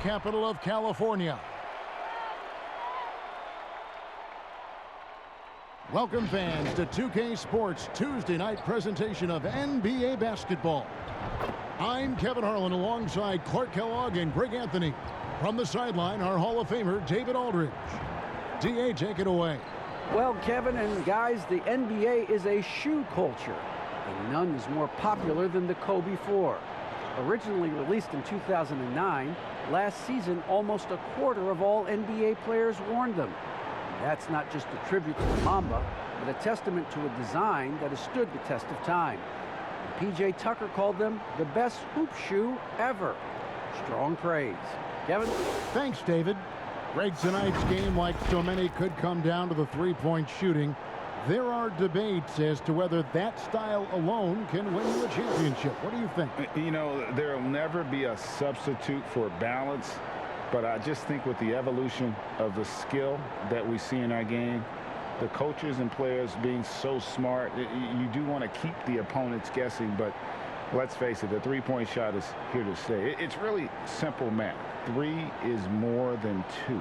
capital of California. Welcome fans to 2K Sports Tuesday night presentation of NBA basketball. I'm Kevin Harlan alongside Clark Kellogg and Greg Anthony. From the sideline, our Hall of Famer, David Aldridge. DA, take it away. Well, Kevin and guys, the NBA is a shoe culture, and none is more popular than the Kobe 4. Originally released in 2009, last season almost a quarter of all NBA players worn them. That's not just a tribute to the Mamba, but a testament to a design that has stood the test of time. And PJ Tucker called them the best hoop shoe ever. Strong praise. Kevin? Thanks, David. Greg, tonight's game, like so many, could come down to the three-point shooting. There are debates as to whether that style alone can win you a championship. What do you think? You know, there will never be a substitute for balance, but I just think with the evolution of the skill that we see in our game, the coaches and players being so smart, you do want to keep the opponents guessing, but let's face it, the three-point shot is here to stay. It's really simple math. 3 is more than 2.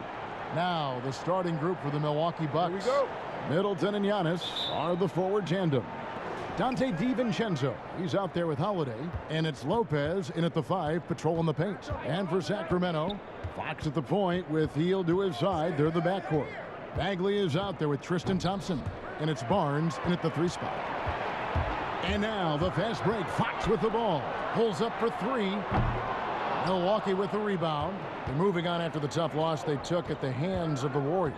Now, the starting group for the Milwaukee Bucks. Here we go. Middleton and Giannis are the forward tandem. Dante DiVincenzo, he's out there with Holiday. And it's Lopez in at the 5, patrolling the paint. And for Sacramento, Fox at the point with Hield to his side. They're the backcourt. Bagley is out there with Tristan Thompson. And it's Barnes in at the 3 spot. And now the fast break. Fox with the ball. Pulls up for 3. Milwaukee with the rebound. They're moving on after the tough loss they took at the hands of the Warriors.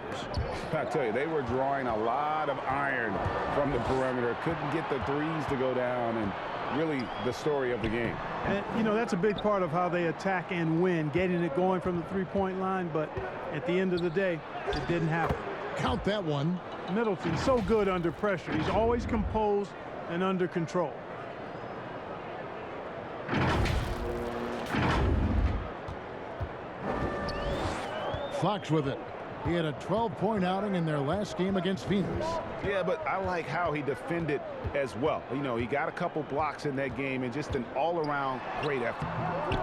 I tell you, they were drawing a lot of iron from the perimeter. Couldn't get the threes to go down, and really the story of the game. And, you know, that's a big part of how they attack and win, getting it going from the three-point line, but at the end of the day, it didn't happen. Count that one. Middleton's so good under pressure. He's always composed and under control. Fox with it. He had a 12-point outing in their last game against Phoenix. Yeah, but I like how he defended as well. You know, he got a couple blocks in that game and just an all-around great effort.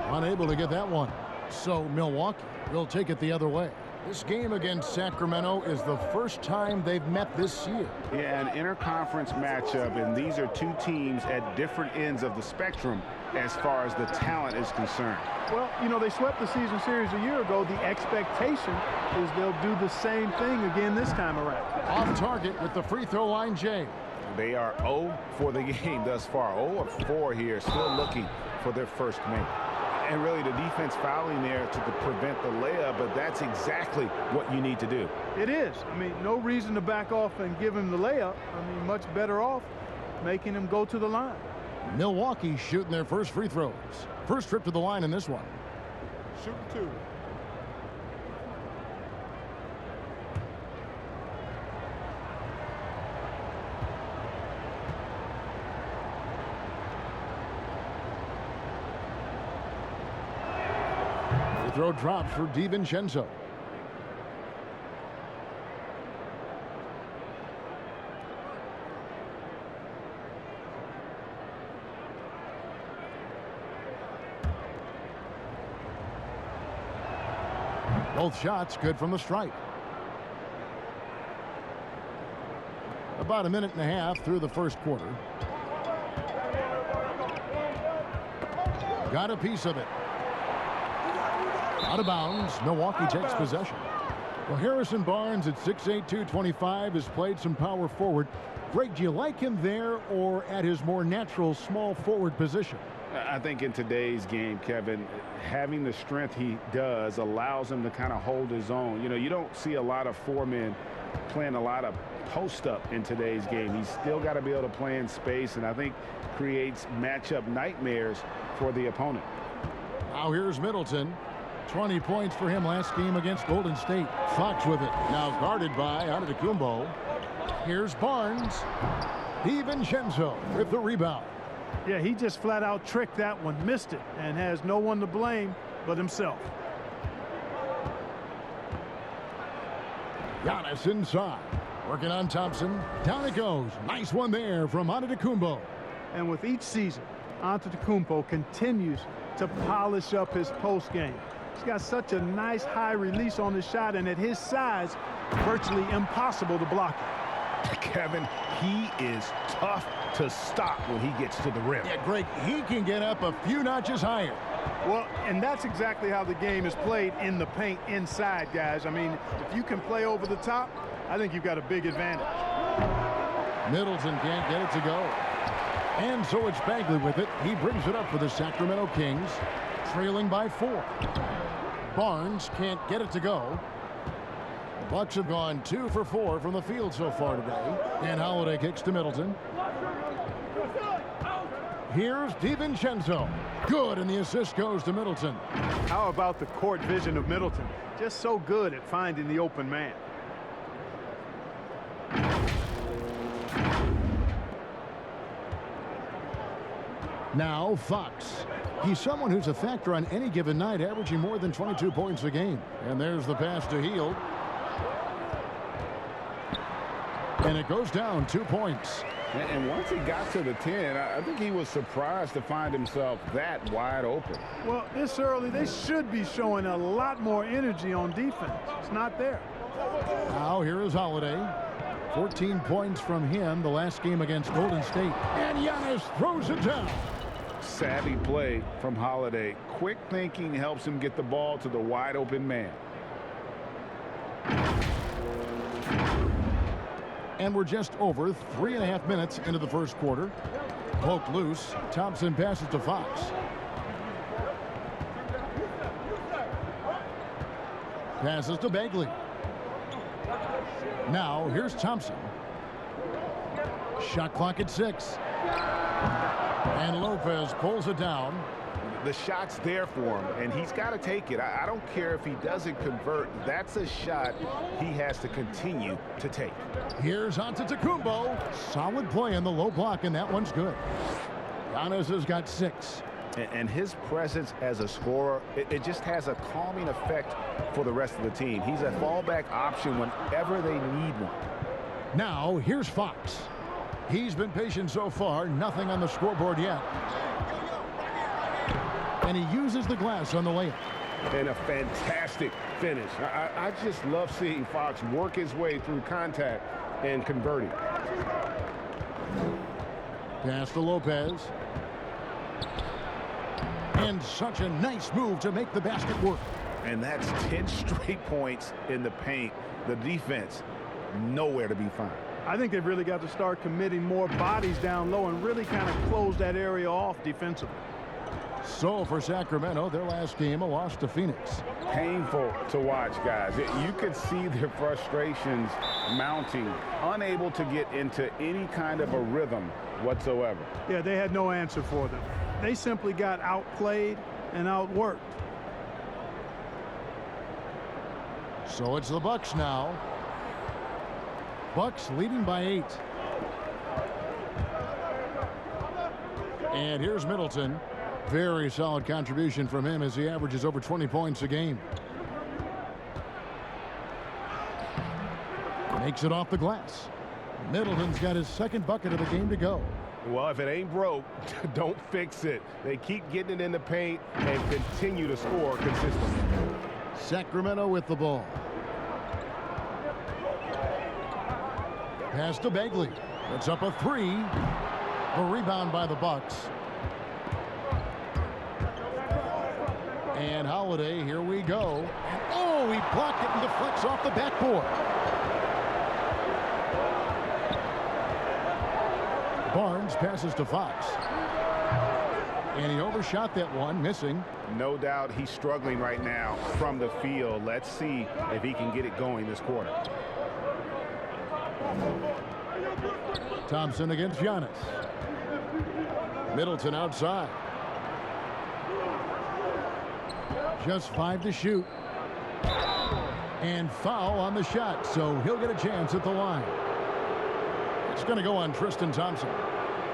Unable to get that one. So Milwaukee will take it the other way. This game against Sacramento is the first time they've met this year. Yeah, an interconference matchup, and these are two teams at different ends of the spectrum as far as the talent is concerned. Well, you know, they swept the season series a year ago. The expectation is they'll do the same thing again this time around. Off target with the free throw line, Jay. They are 0 for the game thus far. 0 of 4 here, still looking for their first make. And really the defense fouling there to prevent the layup, but that's exactly what you need to do. It is. I mean, no reason to back off and give him the layup. I mean, much better off making him go to the line. Milwaukee shooting their first free throws. First trip to the line in this one. Shooting 2. Throw drops for DiVincenzo. Both shots good from the stripe. About a minute and a half through the first quarter. Got a piece of it. Out of bounds. Milwaukee takes possession. Well, Harrison Barnes at 6'8", 225 has played some power forward. Greg, do you like him there or at his more natural small forward position? I think in today's game, Kevin, having the strength he does allows him to kind of hold his own. You know, you don't see a lot of 4 men playing a lot of post-up in today's game. He's still got to be able to play in space, and I think creates matchup nightmares for the opponent. Now here's Middleton. 20 points for him last game against Golden State. Fox with it. Now guarded by Antetokounmpo. Here's Barnes. DiVincenzo with the rebound. Yeah, he just flat out tricked that one, missed it, and has no one to blame but himself. Giannis inside. Working on Thompson. Down it goes. Nice one there from Antetokounmpo. And with each season, Antetokounmpo continues to polish up his post game. He's got such a nice high release on the shot, and at his size, virtually impossible to block it. Kevin, he is tough to stop when he gets to the rim. Yeah, Greg, he can get up a few notches higher. Well, and that's exactly how the game is played in the paint inside, guys. I mean, if you can play over the top, I think you've got a big advantage. Middleton can't get it to go. And so it's Bagley with it. He brings it up for the Sacramento Kings, trailing by 4. Barnes can't get it to go. The Bucks have gone 2 for 4 from the field so far today. And Holiday kicks to Middleton. Here's DiVincenzo. Good, and the assist goes to Middleton. How about the court vision of Middleton? Just so good at finding the open man. Now Fox. He's someone who's a factor on any given night, averaging more than 22 points a game. And there's the pass to Hield. And it goes down 2 points. And once he got to the 10, I think he was surprised to find himself that wide open. Well, this early, they should be showing a lot more energy on defense. It's not there. Now here is Holiday. 14 points from him the last game against Golden State. And Giannis throws it down. Savvy play from Holiday. Quick thinking helps him get the ball to the wide open man. And we're just over 3.5 minutes into the first quarter. Poked loose. Thompson passes to Fox. Passes to Bagley. Now here's Thompson. Shot clock at 6. And Lopez pulls it down. The shot's there for him, and he's got to take it. I don't care if he doesn't convert. That's a shot he has to continue to take. Here's Antetokounmpo. Solid play in the low block, and that one's good. Giannis has got 6. And his presence as a scorer, it just has a calming effect for the rest of the team. He's a fallback option whenever they need one. Now, here's Fox. He's been patient so far. Nothing on the scoreboard yet. And he uses the glass on the layup. And a fantastic finish. I just love seeing Fox work his way through contact and converting. Pass to Lopez. And such a nice move to make the basket work. And that's 10 straight points in the paint. The defense, nowhere to be found. I think they've really got to start committing more bodies down low and really kind of close that area off defensively. So for Sacramento, their last game, a loss to Phoenix. Painful to watch, guys. You could see their frustrations mounting, unable to get into any kind of a rhythm whatsoever. Yeah, they had no answer for them. They simply got outplayed and outworked. So it's the Bucks now. Bucks leading by 8. And here's Middleton. Very solid contribution from him as he averages over 20 points a game. Makes it off the glass. Middleton's got his second bucket of the game to go. Well, if it ain't broke, don't fix it. They keep getting it in the paint and continue to score consistently. Sacramento with the ball. Pass to Bagley. It's up a 3. A rebound by the Bucks. And Holiday, here we go. And oh, he blocked it and deflects off the backboard. Barnes passes to Fox. And he overshot that one, missing. No doubt he's struggling right now from the field. Let's see if he can get it going this quarter. Thompson against Giannis. Middleton outside. Just 5 to shoot. And foul on the shot, so he'll get a chance at the line. It's going to go on Tristan Thompson.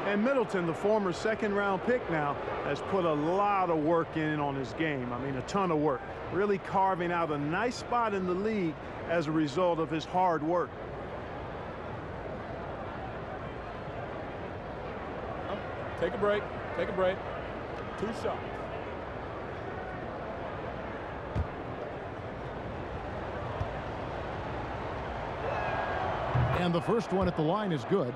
And Middleton, the former second-round pick now, has put a lot of work in on his game. I mean, a ton of work. Really carving out a nice spot in the league as a result of his hard work. Take a break. Take a break. 2 shots. And the first one at the line is good.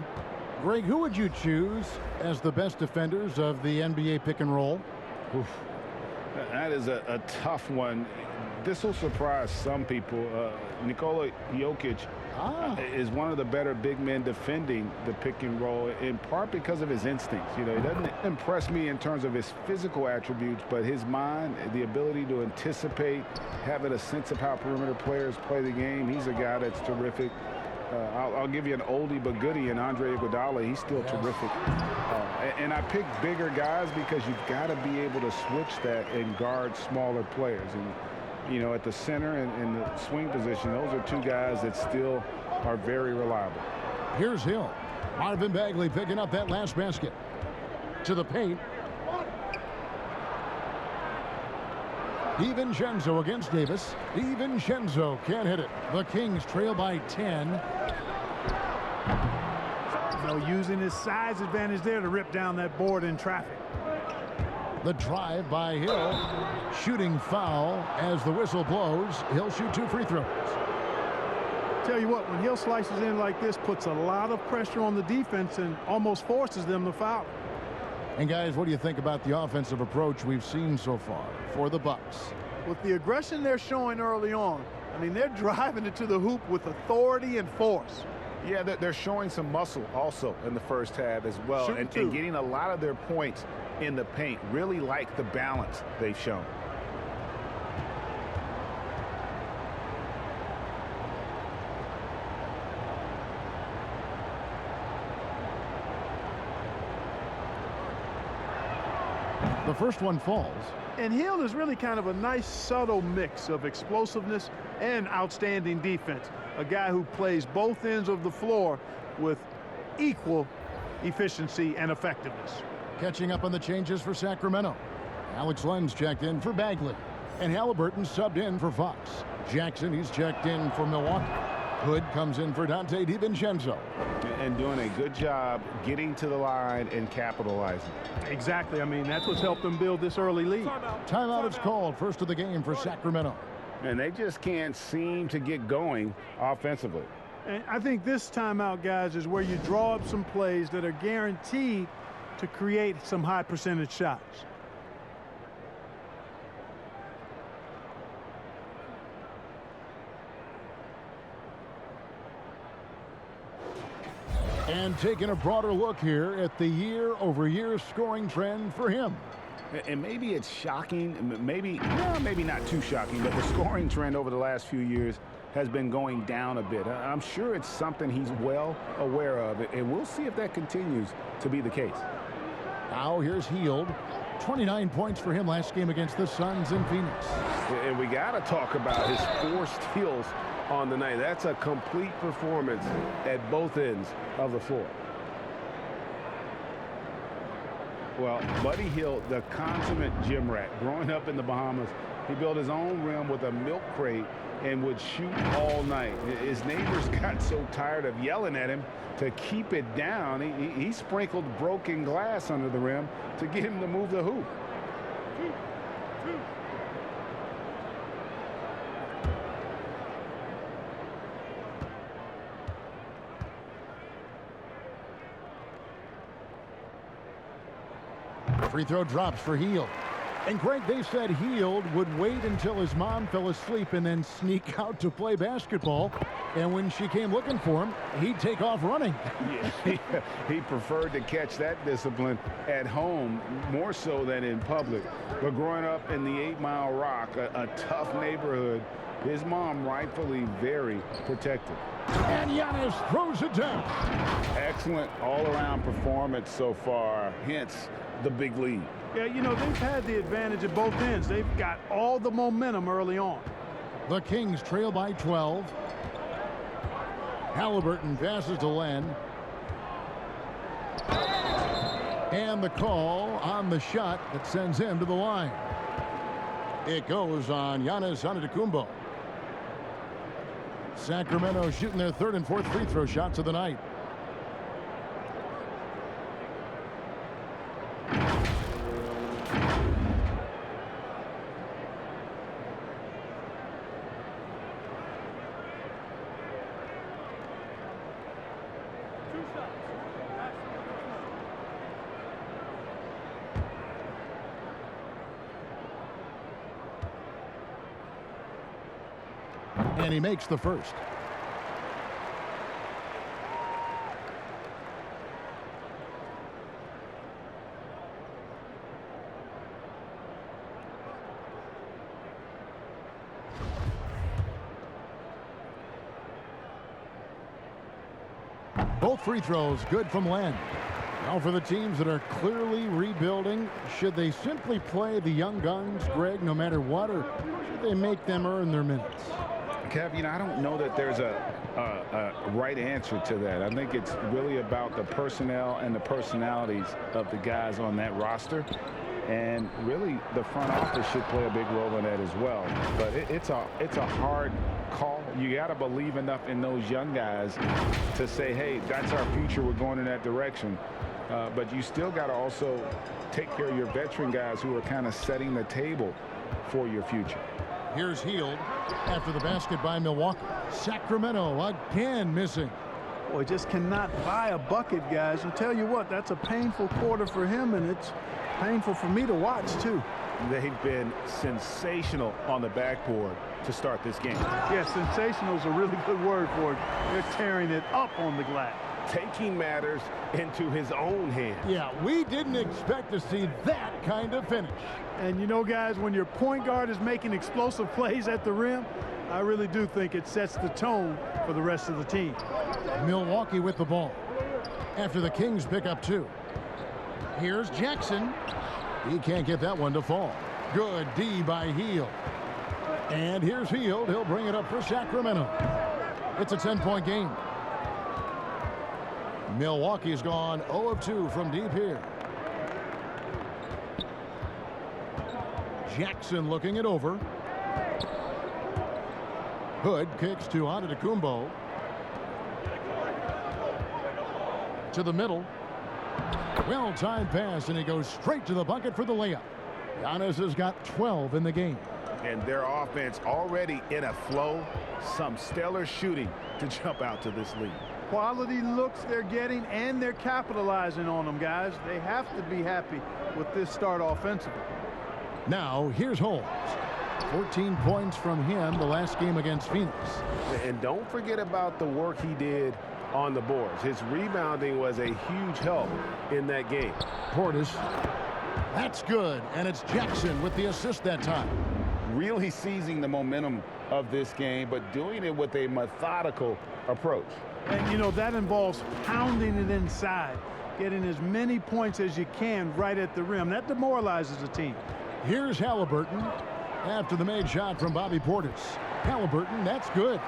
Greg, who would you choose as the best defenders of the NBA pick and roll? Oof. That is a tough one. This will surprise some people. Nikola Jokic is one of the better big men defending the pick and roll, in part because of his instincts. You know, he doesn't impress me in terms of his physical attributes, but his mind, the ability to anticipate, having a sense of how perimeter players play the game. He's a guy that's terrific. I'll give you an oldie but goodie in Andre Iguodala. He's still terrific. And I pick bigger guys because you've got to be able to switch that and guard smaller players. And, you know, at the center and the swing position, those are two guys that still are very reliable. Here's Hill. Marvin Bagley picking up that last basket. To the paint. DiVincenzo against Davis. DiVincenzo can't hit it. The Kings trail by 10. You know, using his size advantage there to rip down that board in traffic. The drive by Hill. Shooting foul as the whistle blows. He'll shoot 2 free throws. Tell you what, when Hill slices in like this, puts a lot of pressure on the defense and almost forces them to foul. And guys, what do you think about the offensive approach we've seen so far for the Bucks? With the aggression they're showing early on, I mean, they're driving it to the hoop with authority and force. Yeah, they're showing some muscle also in the first half as well, and getting a lot of their points in the paint. Really like the balance they've shown. The first one falls. And Hill is really kind of a nice subtle mix of explosiveness and outstanding defense. A guy who plays both ends of the floor with equal efficiency and effectiveness. Catching up on the changes for Sacramento. Alex Len's checked in for Bagley. And Halliburton subbed in for Fox. Jackson, he's checked in for Milwaukee. Hood comes in for Donte DiVincenzo. And doing a good job getting to the line and capitalizing. Exactly. I mean, that's what's helped them build this early lead. Timeout is called. First of the game for Sacramento. And they just can't seem to get going offensively. And I think this timeout, guys, is where you draw up some plays that are guaranteed to create some high percentage shots. And taking a broader look here at the year-over-year scoring trend for him. And maybe it's shocking, maybe not too shocking, but the scoring trend over the last few years has been going down a bit. I'm sure it's something he's well aware of, and we'll see if that continues to be the case. Now here's Hield. 29 points for him last game against the Suns in Phoenix. And we got to talk about his 4 steals on the night. That's a complete performance at both ends of the floor. Well, Buddy Hield, the consummate gym rat, growing up in the Bahamas, he built his own rim with a milk crate and would shoot all night. His neighbors got so tired of yelling at him to keep it down. He sprinkled broken glass under the rim to get him to move the hoop. Free throw drops for Hield. And Greg, they said Hield would wait until his mom fell asleep and then sneak out to play basketball. And when she came looking for him, he'd take off running. Yeah, he preferred to catch that discipline at home more so than in public. But growing up in the 8 Mile Rock, a tough neighborhood, his mom rightfully very protective. And Giannis throws it down. Excellent all-around performance so far, hence the big lead. Yeah, you know, they've had the advantage at both ends. They've got all the momentum early on. The Kings trail by 12. Halliburton passes to Len. And the call on the shot that sends him to the line. It goes on Giannis Antetokounmpo. Sacramento shooting their 3rd and 4th free throw shots of the night. And he makes the first. Both free throws good from Len. Now for the teams that are clearly rebuilding, should they simply play the young guns, Greg, no matter what, or should they make them earn their minutes? Kev, I don't know that there's a right answer to that. I think it's really about the personnel and the personalities of the guys on that roster. And really, the front office should play a big role in that as well. But it's a hard call. You got to believe enough in those young guys to say, hey, that's our future. We're going in that direction. But you still got to also take care of your veteran guys who are kind of setting the table for your future. Here's Hield after the basket by Milwaukee. Sacramento again missing. Boy, just cannot buy a bucket, guys. I'll tell you what, that's a painful quarter for him, and it's painful for me to watch, too. They've been sensational on the backboard to start this game. Yeah, sensational is a really good word for it. They're tearing it up on the glass. Taking matters into his own hands. Yeah, we didn't expect to see that kind of finish. And you know, guys, when your point guard is making explosive plays at the rim, I really do think it sets the tone for the rest of the team. Milwaukee with the ball after the Kings pick up 2. Here's Jackson. He can't get that one to fall. Good D by Hield. And here's Hield. He'll bring it up for Sacramento. It's a 10-point game. Milwaukee's gone 0 of 2 from deep here. Jackson looking it over. Hood kicks to Antetokounmpo. To the middle. Well-timed pass, and he goes straight to the bucket for the layup. Giannis has got 12 in the game. And their offense already in a flow. Some stellar shooting to jump out to this lead. Quality looks they're getting, and they're capitalizing on them, guys. They have to be happy with this start offensively. Now, here's Holmes. 14 points from him the last game against Phoenix. And don't forget about the work he did on the boards. His rebounding was a huge help in that game. Portis. That's good, and it's Jackson with the assist that time. Really seizing the momentum of this game, but doing it with a methodical approach. And, you know, that involves pounding it inside, getting as many points as you can right at the rim. That demoralizes the team. Here's Halliburton after the made shot from Bobby Portis. Halliburton, that's good.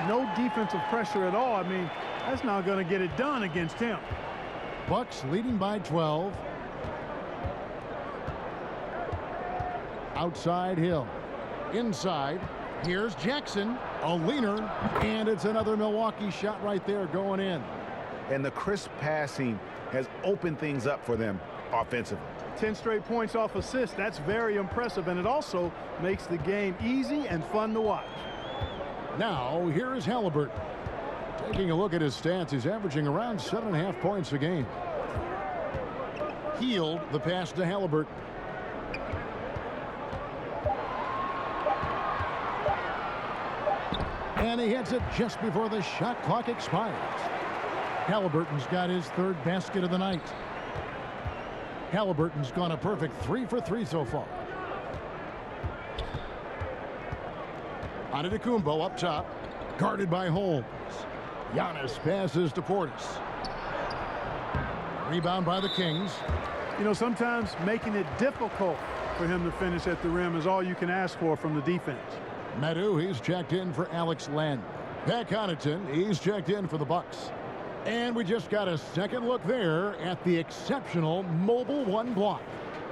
No defensive pressure at all. I mean, that's not going to get it done against him. Bucks leading by 12. Outside Hill. Inside. Here's Jackson. A leaner. And it's another Milwaukee shot right there going in. And the crisp passing has opened things up for them offensively. 10 straight points off assists. That's very impressive. And it also makes the game easy and fun to watch. Now, here is Halliburton. Taking a look at his stats, he's averaging around 7.5 points a game. Hield the pass to Halliburton. And he hits it just before the shot clock expires. Halliburton's got his third basket of the night. Halliburton's gone a perfect 3 for 3 so far. Antetokounmpo up top, guarded by Holmes. Giannis passes to Portis. Rebound by the Kings. You know, sometimes making it difficult for him to finish at the rim is all you can ask for from the defense. Meadow, he's checked in for Alex Len. Pat Connaughton, he's checked in for the Bucks. And we just got a second look there at the exceptional mobile one block.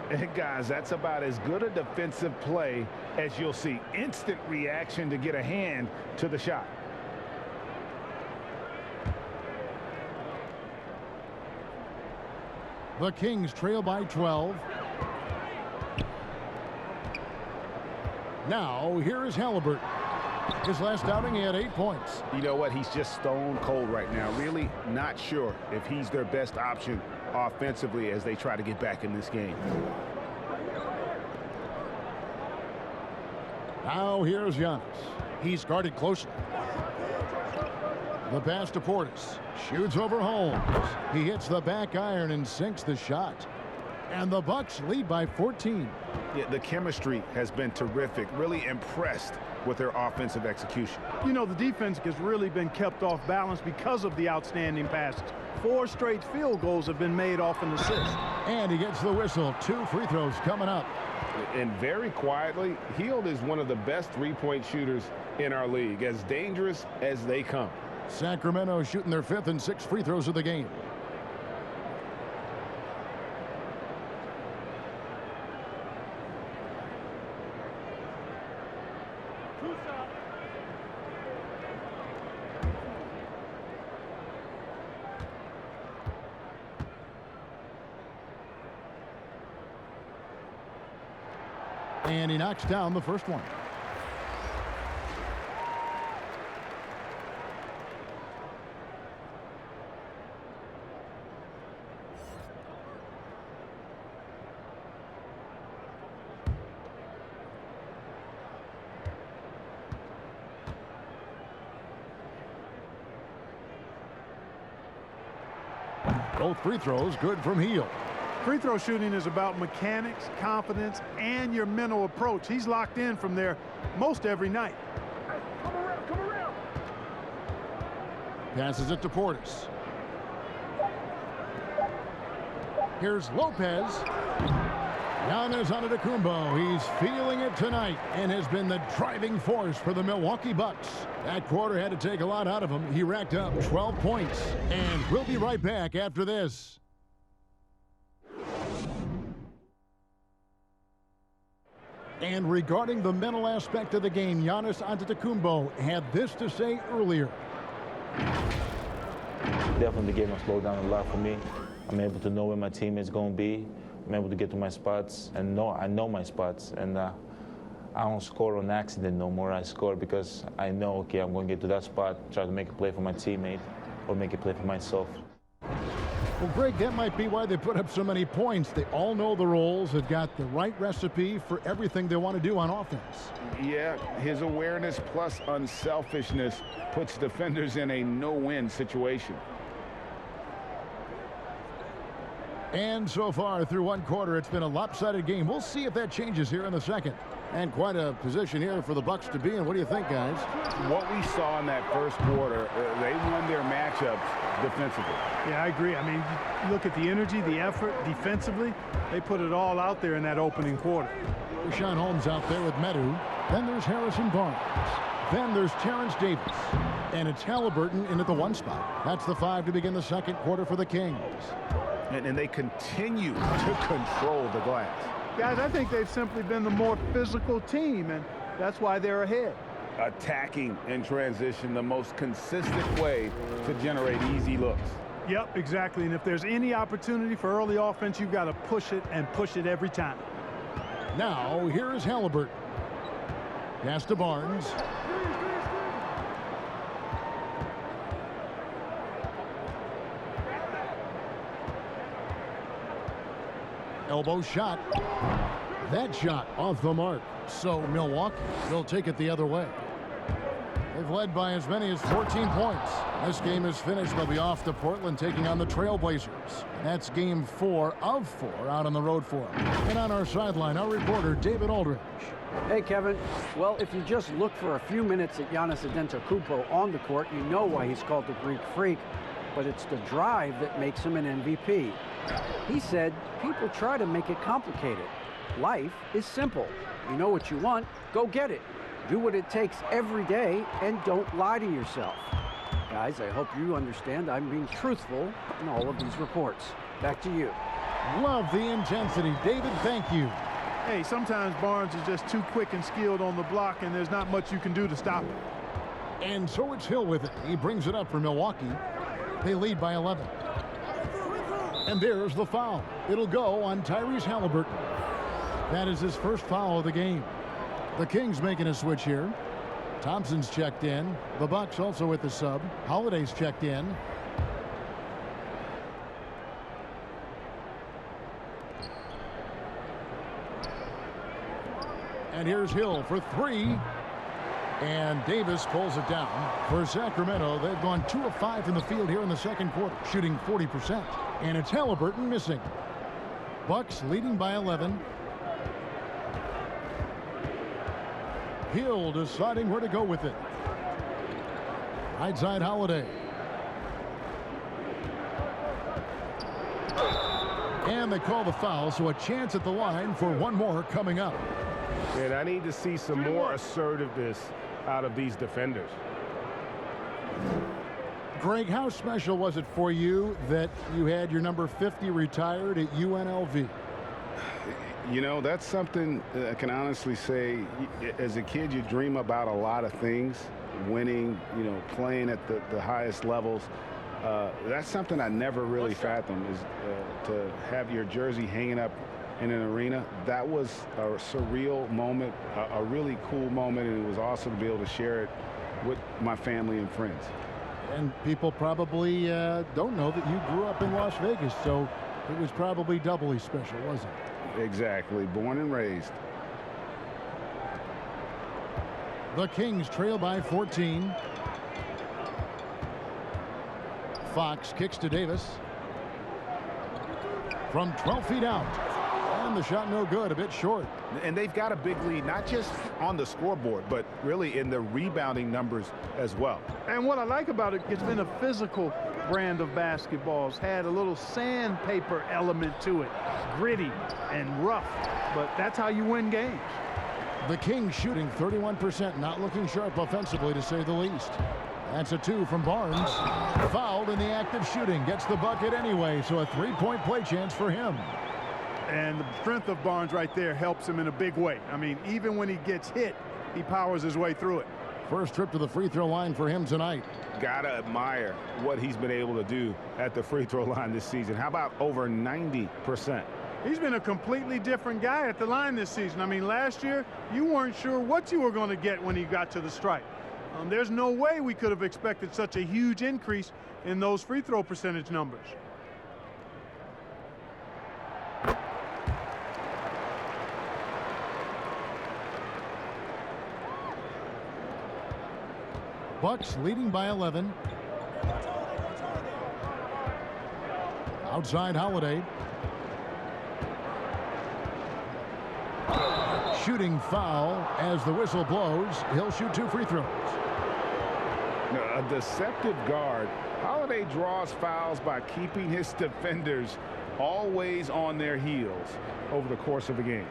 And guys, that's about as good a defensive play as you'll see. Instant reaction to get a hand to the shot. The Kings trail by 12. Now, here is Halliburton. His last outing, he had 8 points. You know what? He's just stone cold right now. Really not sure if he's their best option offensively as they try to get back in this game. Now here's Giannis. He's guarded closely. The pass to Portis. Shoots over Holmes. He hits the back iron and sinks the shot. And the Bucks lead by 14. Yeah, the chemistry has been terrific. Really impressed with their offensive execution. You know, the defense has really been kept off balance because of the outstanding passes. 4 straight field goals have been made off an assist. And he gets the whistle. 2 free throws coming up. And very quietly, Hield is one of the best three-point shooters in our league, as dangerous as they come. Sacramento shooting their 5th and 6th free throws of the game. And he knocks down the first one. Both free throws good from Hield. Free throw shooting is about mechanics, confidence, and your mental approach. He's locked in from there most every night. Come around. Passes it to Portis. Here's Lopez. Giannis Antetokounmpo. He's feeling it tonight and has been the driving force for the Milwaukee Bucks. That quarter had to take a lot out of him. He racked up 12 points. And we'll be right back after this. And regarding the mental aspect of the game, Giannis Antetokounmpo had this to say earlier. Definitely the game has slowed down a lot for me. I'm able to know where my team is going to be. I'm able to get to my spots and I know my spots. And I don't score on accident no more. I score because I know, okay, I'm going to get to that spot, try to make a play for my teammate or make a play for myself. Well, Greg, that might be why they put up so many points. They all know the roles. They've got the right recipe for everything they want to do on offense. Yeah, his awareness plus unselfishness puts defenders in a no-win situation. And so far through one quarter, it's been a lopsided game. We'll see if that changes here in the second. And quite a position here for the Bucks to be in. What do you think, guys? What we saw in that first quarter, they won their matchups defensively. Yeah, I agree. I mean, you look at the energy, the effort defensively. They put it all out there in that opening quarter. Rashawn Holmes out there with Medu. Then there's Harrison Barnes. Then there's Terrence Davis. And it's Halliburton in at the 1 spot. That's the 5 to begin the second quarter for the Kings. And they continue to control the glass. Guys, I think they've simply been the more physical team, and that's why they're ahead. Attacking in transition, the most consistent way to generate easy looks. Yep, exactly. And if there's any opportunity for early offense, you've got to push it and push it every time. Now, here's Halliburton. Pass to Barnes. Elbow shot. That shot off the mark. So Milwaukee will take it the other way. They've led by as many as 14 points. This game is finished. They'll be off to Portland taking on the Trailblazers. That's game 4 of 4 out on the road for them. And on our sideline, our reporter, David Aldridge. Hey, Kevin. Well, if you just look for a few minutes at Giannis Antetokounmpo on the court, you know why he's called the Greek Freak. But it's the drive that makes him an MVP. He said, people try to make it complicated. Life is simple. You know what you want, go get it. Do what it takes every day and don't lie to yourself. Guys, I hope you understand I'm being truthful in all of these reports. Back to you. Love the intensity. David, thank you. Hey, sometimes Barnes is just too quick and skilled on the block, and there's not much you can do to stop him. And so it's Hill with it. He brings it up for Milwaukee. They lead by 11. And there's the foul. It'll go on Tyrese Halliburton. That is his first foul of the game. The Kings making a switch here. Thompson's checked in. The Bucks also with the sub. Holiday's checked in. And here's Hill for three. And Davis pulls it down. For Sacramento, they've gone 2 of 5 from the field here in the second quarter, shooting 40%. And it's Halliburton missing. Bucks leading by 11. Hill deciding where to go with it. Right side Holiday. And they call the foul, so a chance at the line for one more coming up. And I need to see some more assertiveness out of these defenders. Greg, how special was it for you that you had your number 50 retired at UNLV? You know, that's something I can honestly say. As a kid, you dream about a lot of things, winning, you know, playing at the highest levels. That's something I never really fathomed, is to have your jersey hanging up in an arena. That was a surreal moment, a really cool moment, and it was awesome to be able to share it with my family and friends. And people probably don't know that you grew up in Las Vegas, so it was probably doubly special, wasn't it? Exactly. Born and raised. The Kings trail by 14. Fox kicks to Davis. From 12 feet out. And the shot no good, a bit short. And they've got a big lead, not just on the scoreboard, but really in the rebounding numbers as well. And what I like about it, it's been a physical brand of basketball. It's had a little sandpaper element to it, gritty and rough, but that's how you win games. The Kings shooting 31%, not looking sharp offensively, to say the least. That's a 2 from Barnes. Fouled in the act of shooting, gets the bucket anyway, so a 3-point play chance for him. And the strength of Barnes right there helps him in a big way. I mean, even when he gets hit, he powers his way through it. First trip to the free throw line for him tonight. Gotta admire what he's been able to do at the free throw line this season. How about over 90%? He's been a completely different guy at the line this season. I mean, last year, you weren't sure what you were going to get when he got to the stripe. There's no way we could have expected such a huge increase in those free throw percentage numbers. Bucks leading by 11. Outside Holiday. Shooting foul as the whistle blows. He'll shoot 2 free throws. A deceptive guard. Holiday draws fouls by keeping his defenders always on their heels over the course of the game.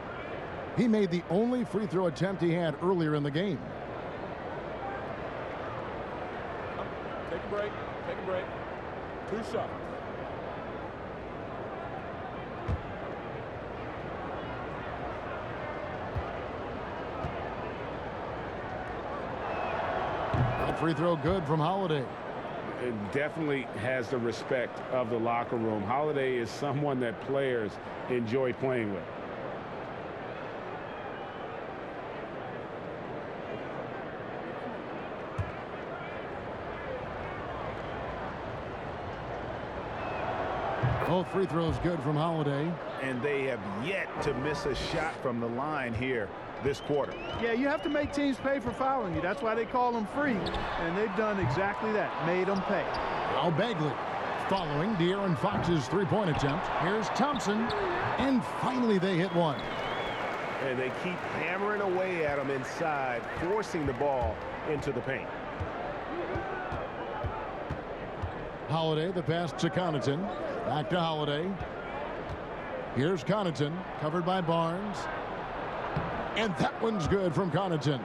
He made the only free throw attempt he had earlier in the game. Take a break. Take a break. 2 shots. That free throw good from Holiday. It definitely has the respect of the locker room. Holiday is someone that players enjoy playing with. Both free throws good from Holiday. And they have yet to miss a shot from the line here this quarter. Yeah, you have to make teams pay for fouling you. That's why they call them free. And they've done exactly that, made them pay. Now Bagley following De'Aaron Fox's 3-point attempt. Here's Thompson. And finally they hit one. And they keep hammering away at him inside, forcing the ball into the paint. Holiday, the pass to Connaughton. Back to Holiday. Here's Connaughton, covered by Barnes. And that one's good from Connaughton.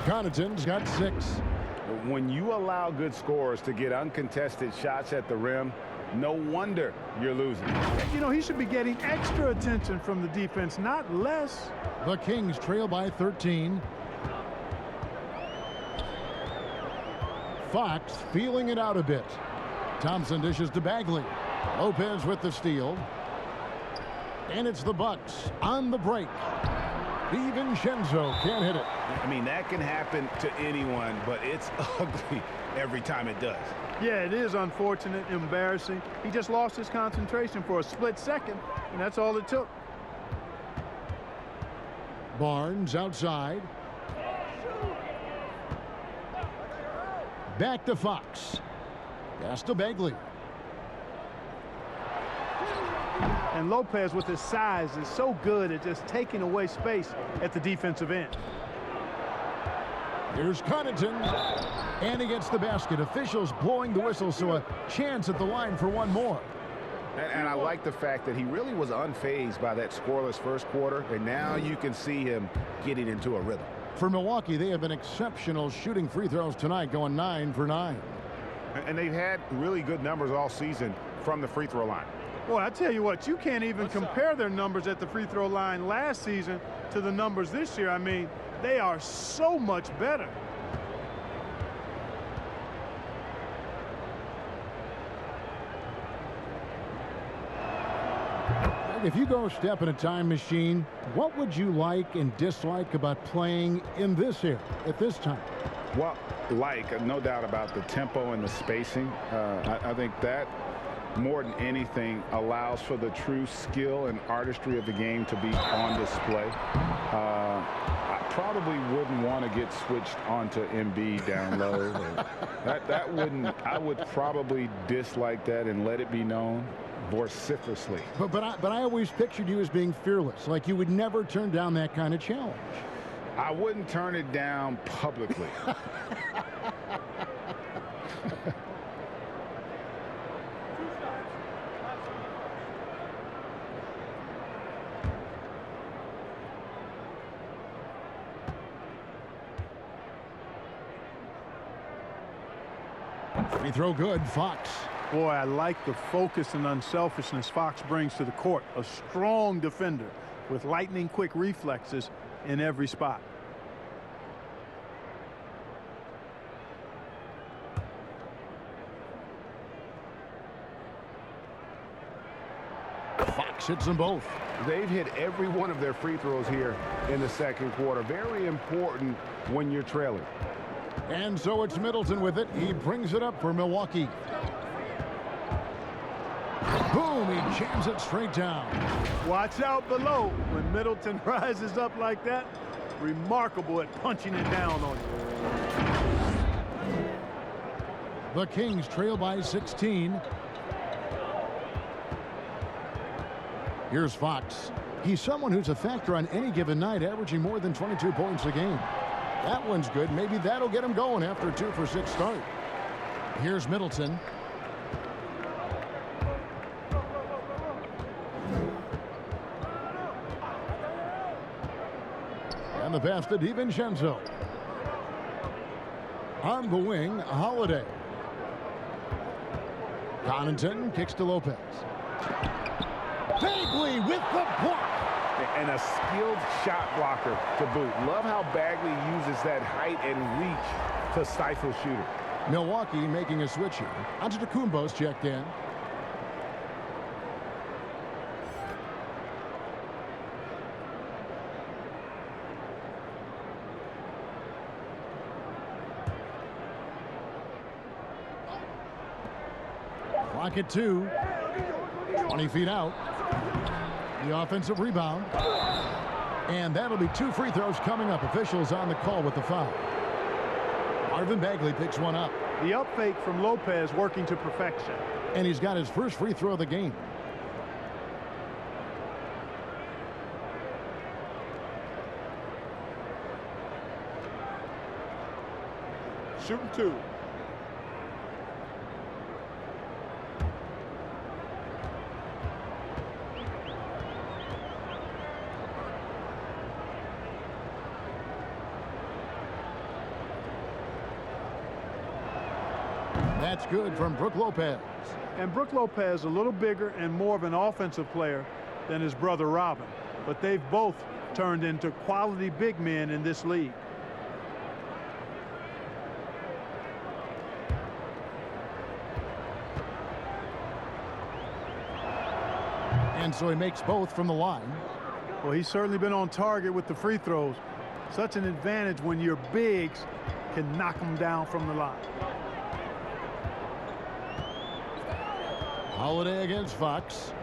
Connaughton's got 6. When you allow good scorers to get uncontested shots at the rim, no wonder you're losing. You know, he should be getting extra attention from the defense, not less. The Kings trail by 13. Fox feeling it out a bit. Thompson dishes to Bagley. Lopez with the steal. And it's the Bucks on the break. DiVincenzo can't hit it. I mean, that can happen to anyone, but it's ugly every time it does. Yeah, it is unfortunate, embarrassing. He just lost his concentration for a split second, and that's all it took. Barnes outside. Back to Fox. Pass to Bagley. And Lopez, with his size, is so good at just taking away space at the defensive end. Here's Connaughton. And he gets the basket. Officials blowing the whistle, so a chance at the line for one more. And I like the fact that he really was unfazed by that scoreless first quarter, and now you can see him getting into a rhythm. For Milwaukee, they have been exceptional shooting free throws tonight, going 9 for 9. And they've had really good numbers all season from the free throw line. Boy, I tell you what, you can't even compare their numbers at the free throw line last season to the numbers this year. I mean, they are so much better. If you go step in a time machine, what would you like and dislike about playing in this era at this time? Well, no doubt about the tempo and the spacing. I think that more than anything allows for the true skill and artistry of the game to be on display. I probably wouldn't want to get switched onto Embiid down low. that wouldn't. I would probably dislike that and let it be known vociferously. But I always pictured you as being fearless, like you would never turn down that kind of challenge. I wouldn't turn it down publicly. Free throw good, Fox. Boy, I like the focus and unselfishness Fox brings to the court. A strong defender with lightning-quick reflexes in every spot. Fox hits them both. They've hit every one of their free throws here in the second quarter. Very important when you're trailing. And so it's Middleton with it. He brings it up for Milwaukee. Boom, he jams it straight down. Watch out below when Middleton rises up like that. Remarkable at punching it down on you. The Kings trail by 16. Here's Fox. He's someone who's a factor on any given night, averaging more than 22 points a game. That one's good. Maybe that'll get him going after a 2-for-6 start. Here's Middleton. And the pass to DiVincenzo. On the wing, Holiday. Connaughton kicks to Lopez. Bagley with the block. And a skilled shot blocker to boot. Love how Bagley uses that height and reach to stifle shooter. Milwaukee making a switch here. Antetokounmpo's checked in. Clock at 2. 20 feet out. The offensive rebound. And that'll be 2 free throws coming up. Officials on the call with the foul. Marvin Bagley picks one up. The up fake from Lopez working to perfection. And he's got his first free throw of the game. Shooting 2. That's good from Brook Lopez. And Brook Lopez a little bigger and more of an offensive player than his brother Robin. But they've both turned into quality big men in this league. And so he makes both from the line. Well, he's certainly been on target with the free throws. Such an advantage when your bigs can knock them down from the line. Holiday against Fox.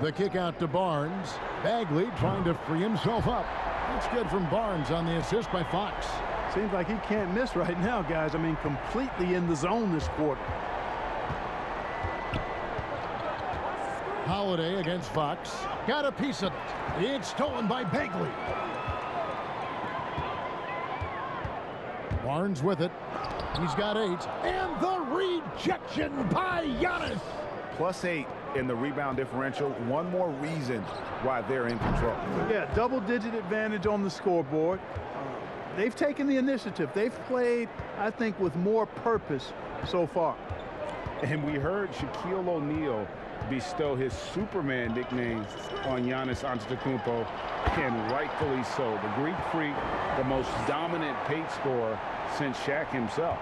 The kick out to Barnes. Bagley trying to free himself up. That's good from Barnes on the assist by Fox. Seems like he can't miss right now, guys. I mean, completely in the zone this quarter. Holiday against Fox. Got a piece of it. It's stolen by Bagley. Barnes with it. He's got 8. And the rejection by Giannis. +8 in the rebound differential. One more reason why they're in control. Yeah, double-digit advantage on the scoreboard. They've taken the initiative. They've played, I think, with more purpose so far. And we heard Shaquille O'Neal bestow his Superman nickname on Giannis Antetokounmpo, and rightfully so. The Greek Freak, the most dominant paint scorer since Shaq himself.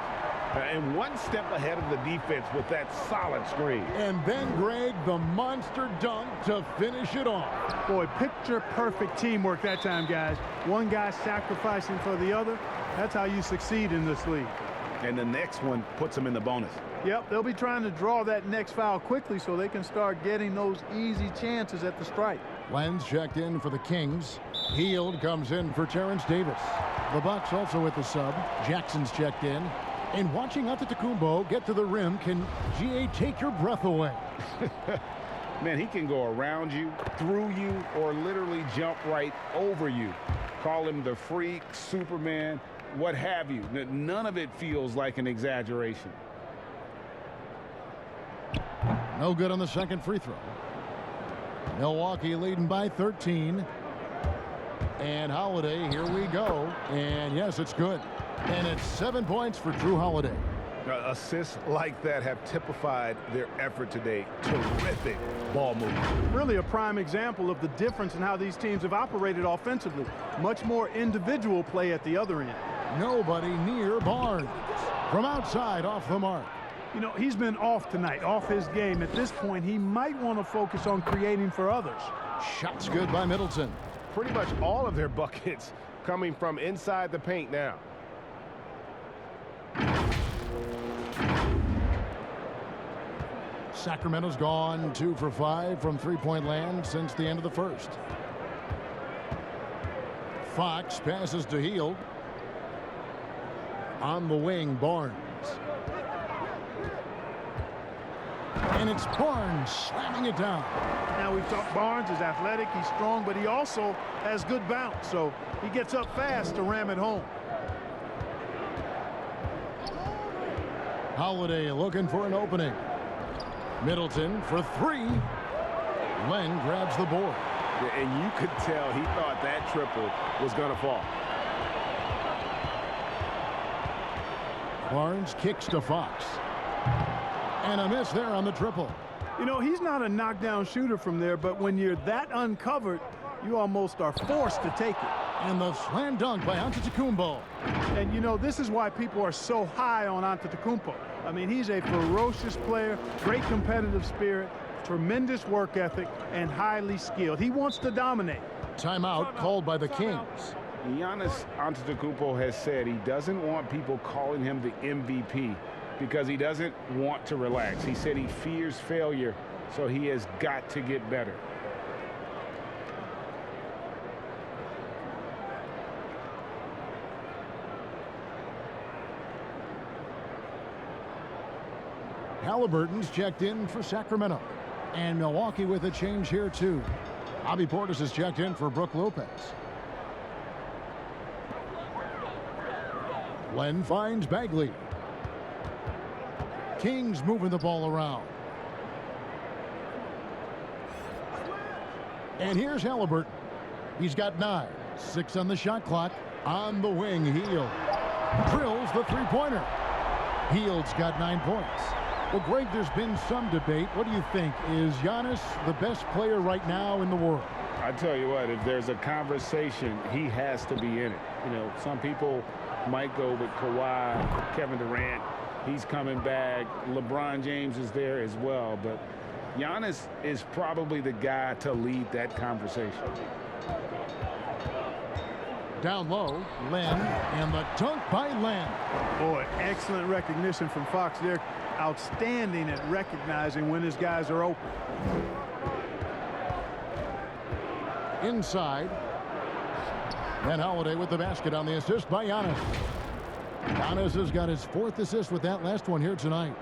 And one step ahead of the defense with that solid screen. And then Greg, the monster dunk to finish it off. Boy, picture-perfect teamwork that time, guys. One guy sacrificing for the other. That's how you succeed in this league. And the next one puts them in the bonus. Yep, they'll be trying to draw that next foul quickly so they can start getting those easy chances at the stripe. Lenz checked in for the Kings. Hield comes in for Terrence Davis. The Bucks also with the sub. Jackson's checked in. And watching Antetokounmpo get to the rim can, GA, take your breath away. Man, he can go around you, through you, or literally jump right over you. Call him the Freak, Superman, what have you. None of it feels like an exaggeration. No good on the second free throw. Milwaukee leading by 13. And Holiday, here we go. And yes, it's good. And it's 7 points for Drew Holiday. Assists like that have typified their effort today. Terrific ball movement. Really a prime example of the difference in how these teams have operated offensively. Much more individual play at the other end. Nobody near Barnes. From outside, off the mark. You know, he's been off tonight, off his game. At this point, he might want to focus on creating for others. Shots good by Middleton. Pretty much all of their buckets coming from inside the paint now. Sacramento's gone 2 for 5 from three-point land since the end of the first. Fox passes to Hield. On the wing, Barnes. And it's Barnes slamming it down. Now we've talked Barnes is athletic, he's strong, but he also has good bounce, so he gets up fast to ram it home. Holiday looking for an opening. Middleton for 3. Len grabs the board. And you could tell he thought that triple was going to fall. Barnes kicks to Fox. And a miss there on the triple. You know, he's not a knockdown shooter from there, but when you're that uncovered, you almost are forced to take it. And the slam dunk by Antetokounmpo. And, you know, this is why people are so high on Antetokounmpo. I mean, he's a ferocious player, great competitive spirit, tremendous work ethic, and highly skilled. He wants to dominate. Timeout called by the Kings. Giannis Antetokounmpo has said he doesn't want people calling him the MVP because he doesn't want to relax. He said he fears failure, so he has got to get better. Halliburton's checked in for Sacramento. And Milwaukee with a change here, too. Bobby Portis has checked in for Brook Lopez. Len finds Bagley. Kings moving the ball around. And here's Halliburton. He's got 9. 6 on the shot clock. On the wing, Hield drills the three-pointer. Hield's got 9 points. Well, Greg, there's been some debate. What do you think? Is Giannis the best player right now in the world? I tell you what, if there's a conversation, he has to be in it. You know, some people might go with Kawhi, Kevin Durant. He's coming back. LeBron James is there as well. But Giannis is probably the guy to lead that conversation. Down low, Len, and the dunk by Len. Boy, excellent recognition from Fox. They're outstanding at recognizing when his guys are open. Inside. And Holiday with the basket on the assist by Giannis. Giannis has got his 4th assist with that last one here tonight.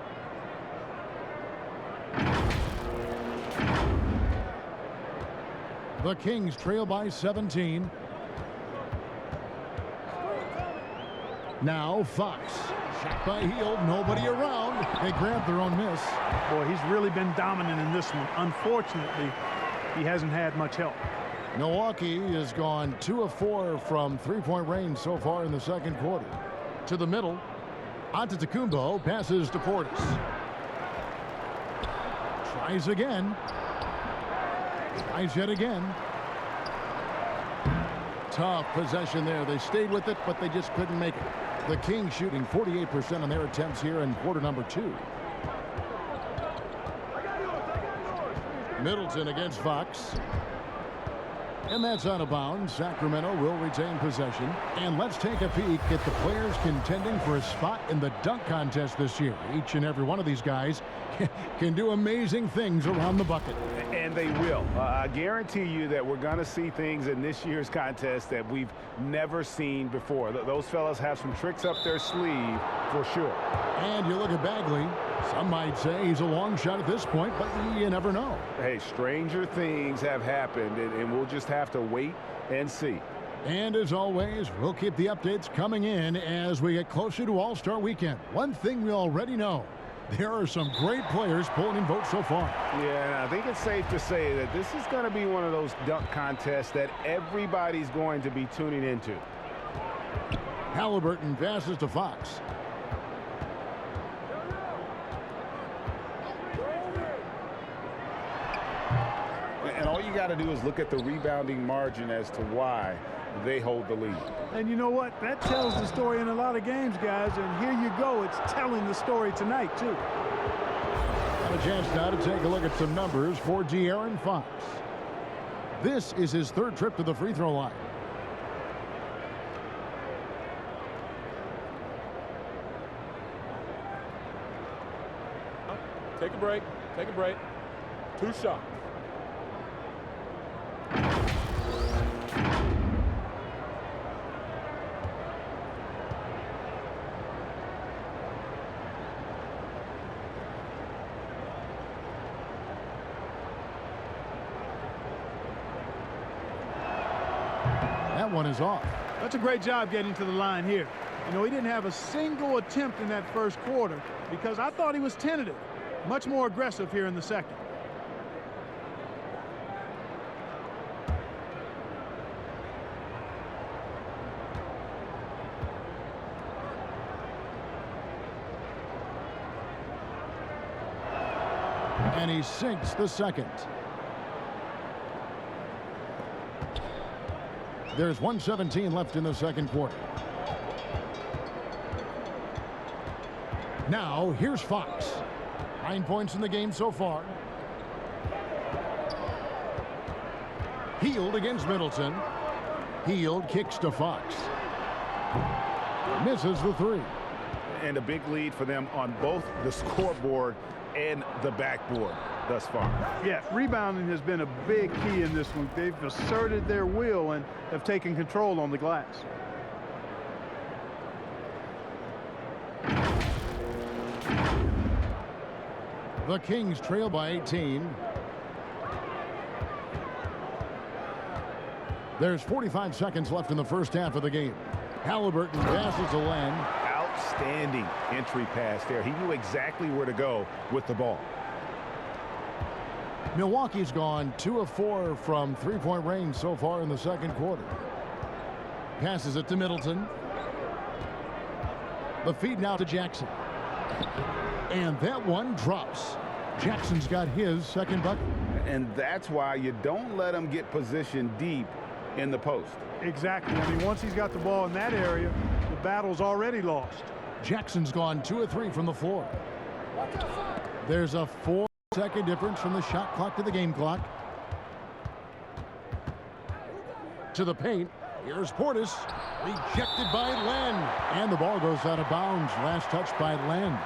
The Kings trail by 17. Now Fox. Shot by Hield. Nobody around. They grab their own miss. Boy, he's really been dominant in this one. Unfortunately, he hasn't had much help. Milwaukee has gone 2 of 4 from three-point range so far in the second quarter. To the middle. Antetokounmpo passes to Portis. Tries again. Tries yet again. Tough possession there. They stayed with it, but they just couldn't make it. The Kings shooting 48% on their attempts here in quarter number 2. Middleton against Fox. And that's out of bounds. Sacramento will retain possession. And let's take a peek at the players contending for a spot in the dunk contest this year. Each and every one of these guys can do amazing things around the bucket. And they will. I guarantee you that we're going to see things in this year's contest that we've never seen before. Those fellas have some tricks up their sleeve for sure. And you look at Bagley. Some might say he's a long shot at this point, but you never know. Hey, stranger things have happened, and we'll just have to wait and see. And as always, we'll keep the updates coming in as we get closer to All-Star Weekend. One thing we already know, there are some great players pulling in votes so far. Yeah, and I think it's safe to say that this is going to be one of those dunk contests that everybody's going to be tuning into. Halliburton passes to Fox. And all you got to do is look at the rebounding margin as to why they hold the lead. And you know what? That tells the story in a lot of games, guys. And here you go. It's telling the story tonight, too. Got a chance now to take a look at some numbers for De'Aaron Fox. This is his 3rd trip to the free throw line. Take a break. Take a break. 2 shots. That one is off. That's a great job getting to the line here. You know, he didn't have a single attempt in that first quarter because I thought he was tentative. Much more aggressive here in the second. And he sinks the second. There's 1:17 left in the second quarter. Now, here's Fox. 9 points in the game so far. Hield against Middleton. Hield kicks to Fox. Misses the 3. And a big lead for them on both the scoreboard and the backboard thus far. Yeah, rebounding has been a big key in this one. They've asserted their will and have taken control on the glass. The Kings trail by 18. There's 45 seconds left in the first half of the game. Halliburton passes to Len. Outstanding entry pass there. He knew exactly where to go with the ball. Milwaukee's gone 2 of 4 from three-point range so far in the second quarter. Passes it to Middleton. The feed now to Jackson. And that one drops. Jackson's got his second bucket. And that's why you don't let him get positioned deep in the post. Exactly. I mean, once he's got the ball in that area, the battle's already lost. Jackson's gone 2 of 3 from the floor. There's a 4 Second difference from the shot clock to the game clock. To the paint. Here's Portis. Rejected by Len. And the ball goes out of bounds. Last touch by Len.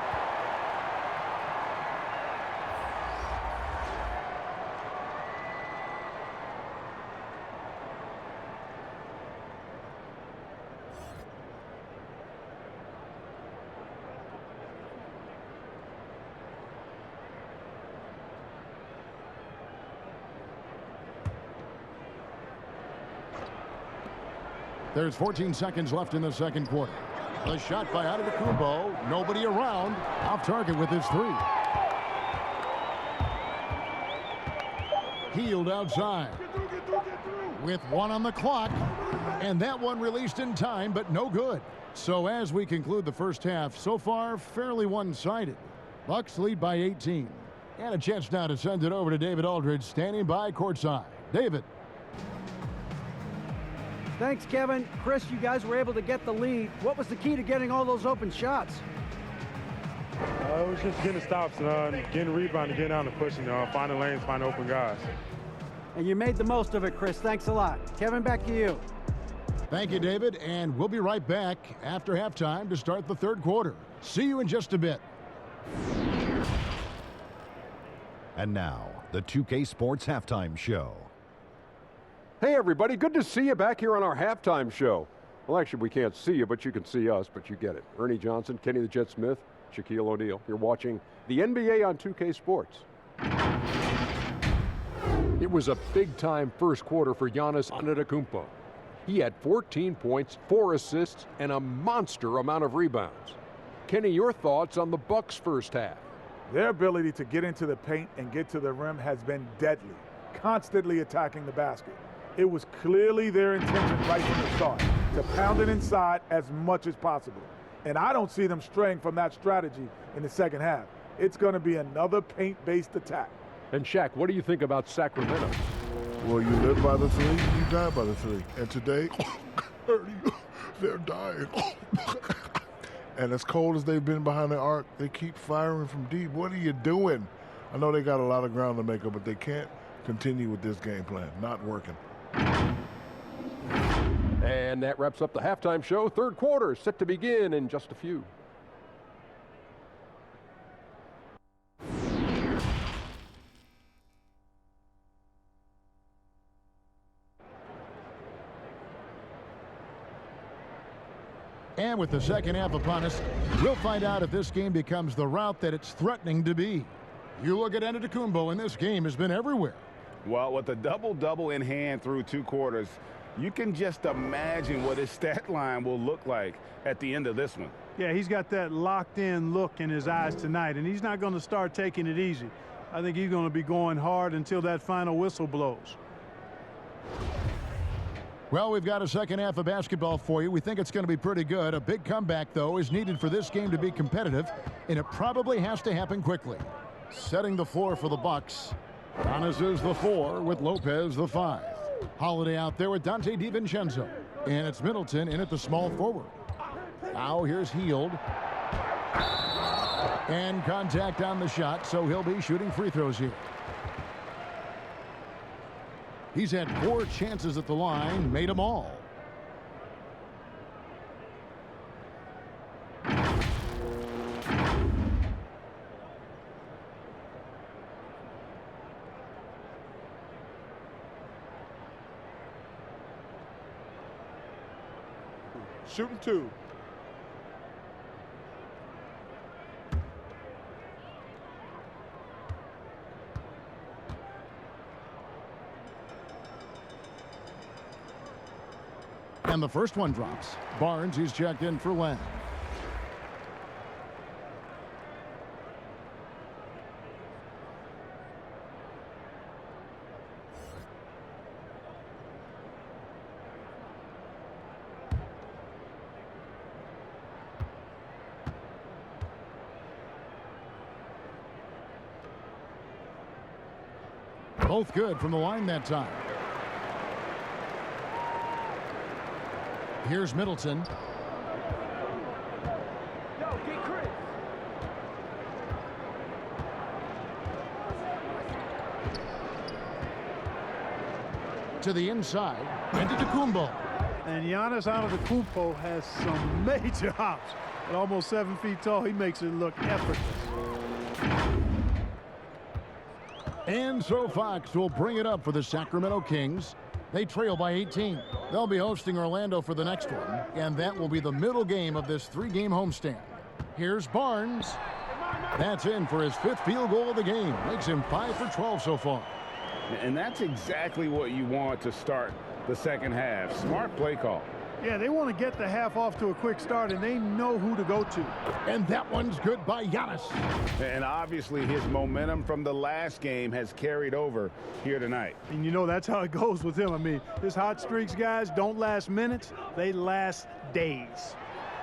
There's 14 seconds left in the second quarter. The shot by Antetokounmpo. Nobody around. Off target with his three. Healed outside. With one on the clock. And that one released in time, but no good. So as we conclude the first half, so far fairly one-sided. Bucks lead by 18. And a chance now to send it over to David Aldridge, standing by courtside. David. Thanks, Kevin. Chris, you guys were able to get the lead. What was the key to getting all those open shots? It was just getting stops, getting rebound, getting out and pushing, finding lanes, finding open guys. And you made the most of it, Chris. Thanks a lot. Kevin, back to you. Thank you, David, and we'll be right back after halftime to start the third quarter. See you in just a bit. And now, the 2K Sports Halftime Show. Hey everybody, good to see you back here on our halftime show. Well, actually we can't see you, but you can see us, but you get it. Ernie Johnson, Kenny the Jet Smith, Shaquille O'Neal. You're watching the NBA on 2K Sports. It was a big-time first quarter for Giannis Antetokounmpo. He had 14 points, 4 assists, and a monster amount of rebounds. Kenny, your thoughts on the Bucks' first half? Their ability to get into the paint and get to the rim has been deadly, constantly attacking the basket. It was clearly their intention right from the start to pound it inside as much as possible. And I don't see them straying from that strategy in the second half. It's going to be another paint-based attack. And Shaq, what do you think about Sacramento? Well, you live by the three, you die by the three. And today, they're dying. And as cold as they've been behind the arc, they keep firing from deep. What are you doing? I know they got a lot of ground to make up, but they can't continue with this game plan. Not working. And that wraps up the halftime show. Third quarter set to begin in just a few. And with the second half upon us, we'll find out if this game becomes the route that it's threatening to be. You look at Antetokounmpo, and this game has been everywhere. Well, with a double-double in hand through 2 quarters, you can just imagine what his stat line will look like at the end of this one. Yeah, he's got that locked-in look in his eyes tonight, and he's not going to start taking it easy. I think he's going to be going hard until that final whistle blows. Well, we've got a second half of basketball for you. We think it's going to be pretty good. A big comeback, though, is needed for this game to be competitive, and it probably has to happen quickly. Setting the floor for the Bucks. Giannis is the 4 with Lopez the 5. Holiday out there with Donte DiVincenzo. And it's Middleton in at the small forward. Now here's Hield. And contact on the shot, so he'll be shooting free throws here. He's had 4 chances at the line, made them all. Shooting 2. And the first one drops. Barnes, he's checked in for Len. Both good from the line that time. Here's Middleton. to the inside. Antetokounmpo. And Giannis Antetokounmpo has some major hops. At almost 7 feet tall, he makes it look effortless. And so Fox will bring it up for the Sacramento Kings. They trail by 18. They'll be hosting Orlando for the next one, and that will be the middle game of this 3-game homestand. Here's Barnes. That's in for his 5th field goal of the game. Makes him 5 for 12 so far. And that's exactly what you want to start the second half. Smart play call. Yeah, they want to get the half off to a quick start, and they know who to go to. And that one's good by Giannis. And obviously his momentum from the last game has carried over here tonight. And you know that's how it goes with him. I mean, his hot streaks, guys, don't last minutes. They last days.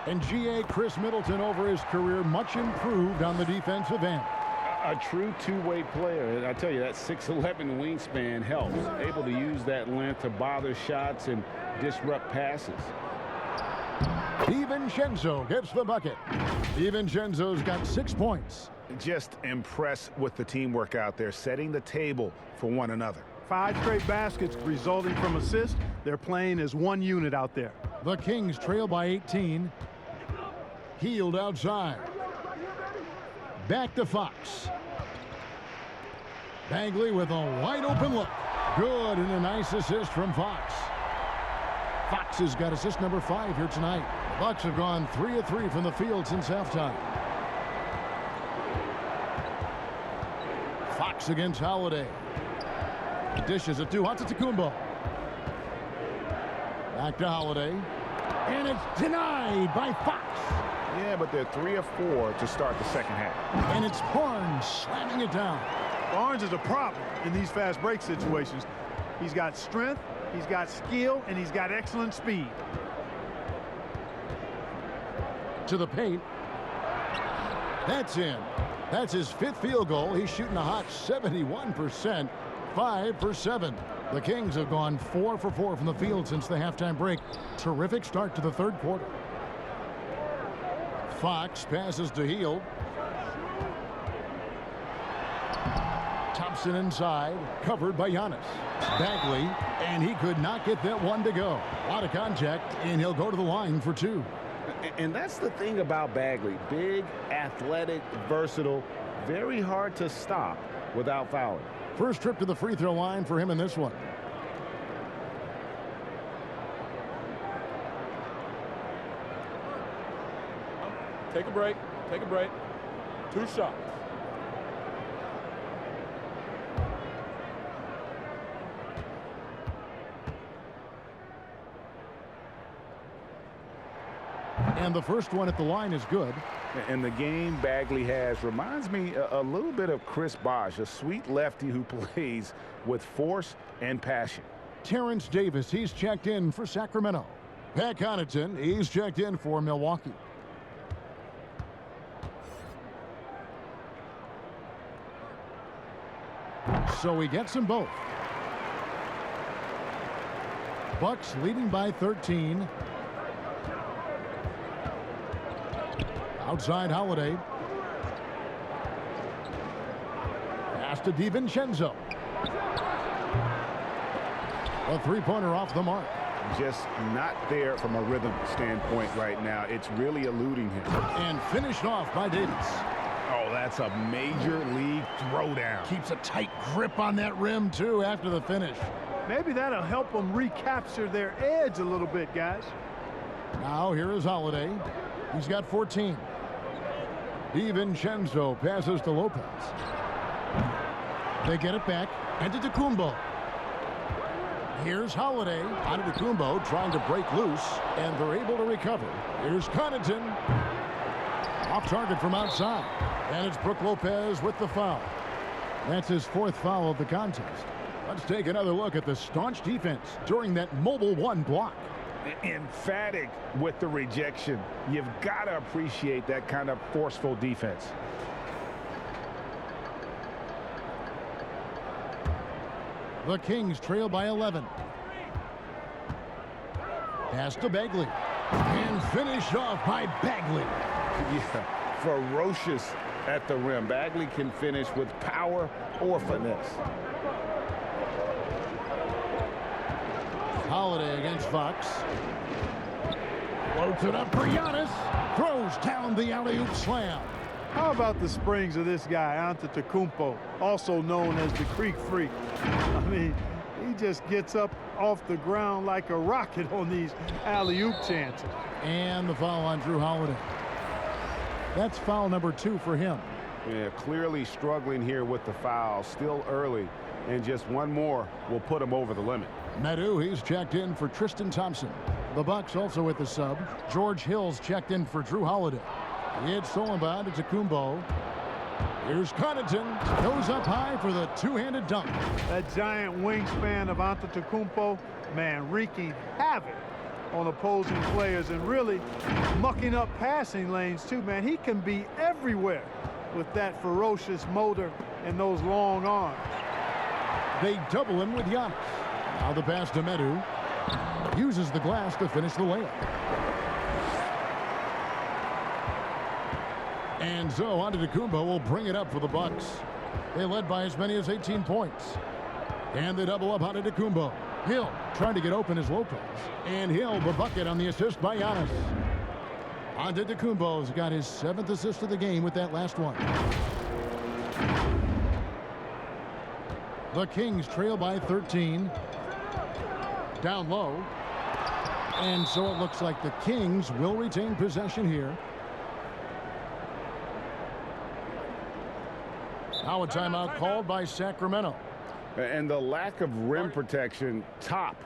And G.A. Chris Middleton over his career, much improved on the defensive end. A true two-way player. And I tell you, that 6'11" wingspan helps. Able to use that length to bother shots and disrupt passes. DiVincenzo gets the bucket. DiVincenzo's got 6 points. Just impressed with the teamwork out there, setting the table for one another. 5 straight baskets resulting from assists. They're playing as one unit out there. The Kings trail by 18. Healed outside. Back to Fox. Bagley with a wide open look. Good, and a nice assist from Fox. Fox has got assist number 5 here tonight. The Bucks have gone 3 of 3 from the field since halftime. Fox against Holiday. Dishes it to Antetokounmpo. Back to Holiday. And it's denied by Fox. Yeah, but they're 3 of 4 to start the second half. And it's Barnes slamming it down. Barnes is a problem in these fast break situations. He's got strength, he's got skill, and he's got excellent speed. To the paint. That's in. That's his 5th field goal. He's shooting a hot 71%. 5 for 7. The Kings have gone 4 for 4 from the field since the halftime break. Terrific start to the 3rd quarter. Fox passes to Hield. Thompson inside, covered by Giannis. Bagley, and he could not get that one to go. A lot of contact, and he'll go to the line for 2. And that's the thing about Bagley. Big, athletic, versatile, very hard to stop without fouling. First trip to the free throw line for him in this one. Take a break. Take a break. 2 shots. And the first one at the line is good. And the game Bagley has reminds me a little bit of Chris Bosh, a sweet lefty who plays with force and passion. Terrence Davis, he's checked in for Sacramento. Pat Connaughton, he's checked in for Milwaukee. So he gets them both. Bucks leading by 13. Outside Holiday. Pass to DiVincenzo. A 3-pointer off the mark. Just not there from a rhythm standpoint right now. It's really eluding him. And finished off by Davis. Oh, that's a major league throwdown. Keeps a tight grip on that rim, too, after the finish. Maybe that'll help them recapture their edge a little bit, guys. Now here is Holiday. He's got 14. DiVincenzo passes to Lopez. They get it back. Antetokounmpo. Here's Holiday. Antetokounmpo trying to break loose, and they're able to recover. Here's Connaughton. Off target from outside. And it's Brook Lopez with the foul. That's his 4th foul of the contest. Let's take another look at the staunch defense during that mobile 1 block. Emphatic with the rejection. You've got to appreciate that kind of forceful defense. The Kings trail by 11. Pass to Bagley. And finished off by Bagley. Yeah, ferocious at the rim. Bagley can finish with power or finesse. Holiday against Fox. Floats it up for Giannis. Throws down the alley-oop slam. How about the springs of this guy, Antetokounmpo, also known as the Creek Freak? I mean, he just gets up off the ground like a rocket on these alley-oop chances. And the foul on Drew Holiday. That's foul number 2 for him. Yeah, clearly struggling here with the foul. Still early, and just one more will put him over the limit. Medu, he's checked in for Tristan Thompson. The Bucks also with the sub. George Hill's checked in for Drew Holiday. It's stolen by Antetokounmpo. Here's Connaughton. Goes up high for the two-handed dunk. That giant wingspan of Antetokounmpo, man, wreaking havoc on opposing players and really mucking up passing lanes too, man. He can be everywhere with that ferocious motor and those long arms. They double him with Giannis. Now the pass to Medu. Uses the glass to finish the layup. And so Antetokounmpo will bring it up for the Bucks. They led by as many as 18 points. And they double up Antetokounmpo. Hill trying to get open as Lopez. And Hill the bucket on the assist by Giannis. Antetokounmpo's got his 7th assist of the game with that last one. The Kings trail by 13. Down low. And so it looks like the Kings will retain possession here. Now a timeout called by Sacramento. And the lack of rim protection, top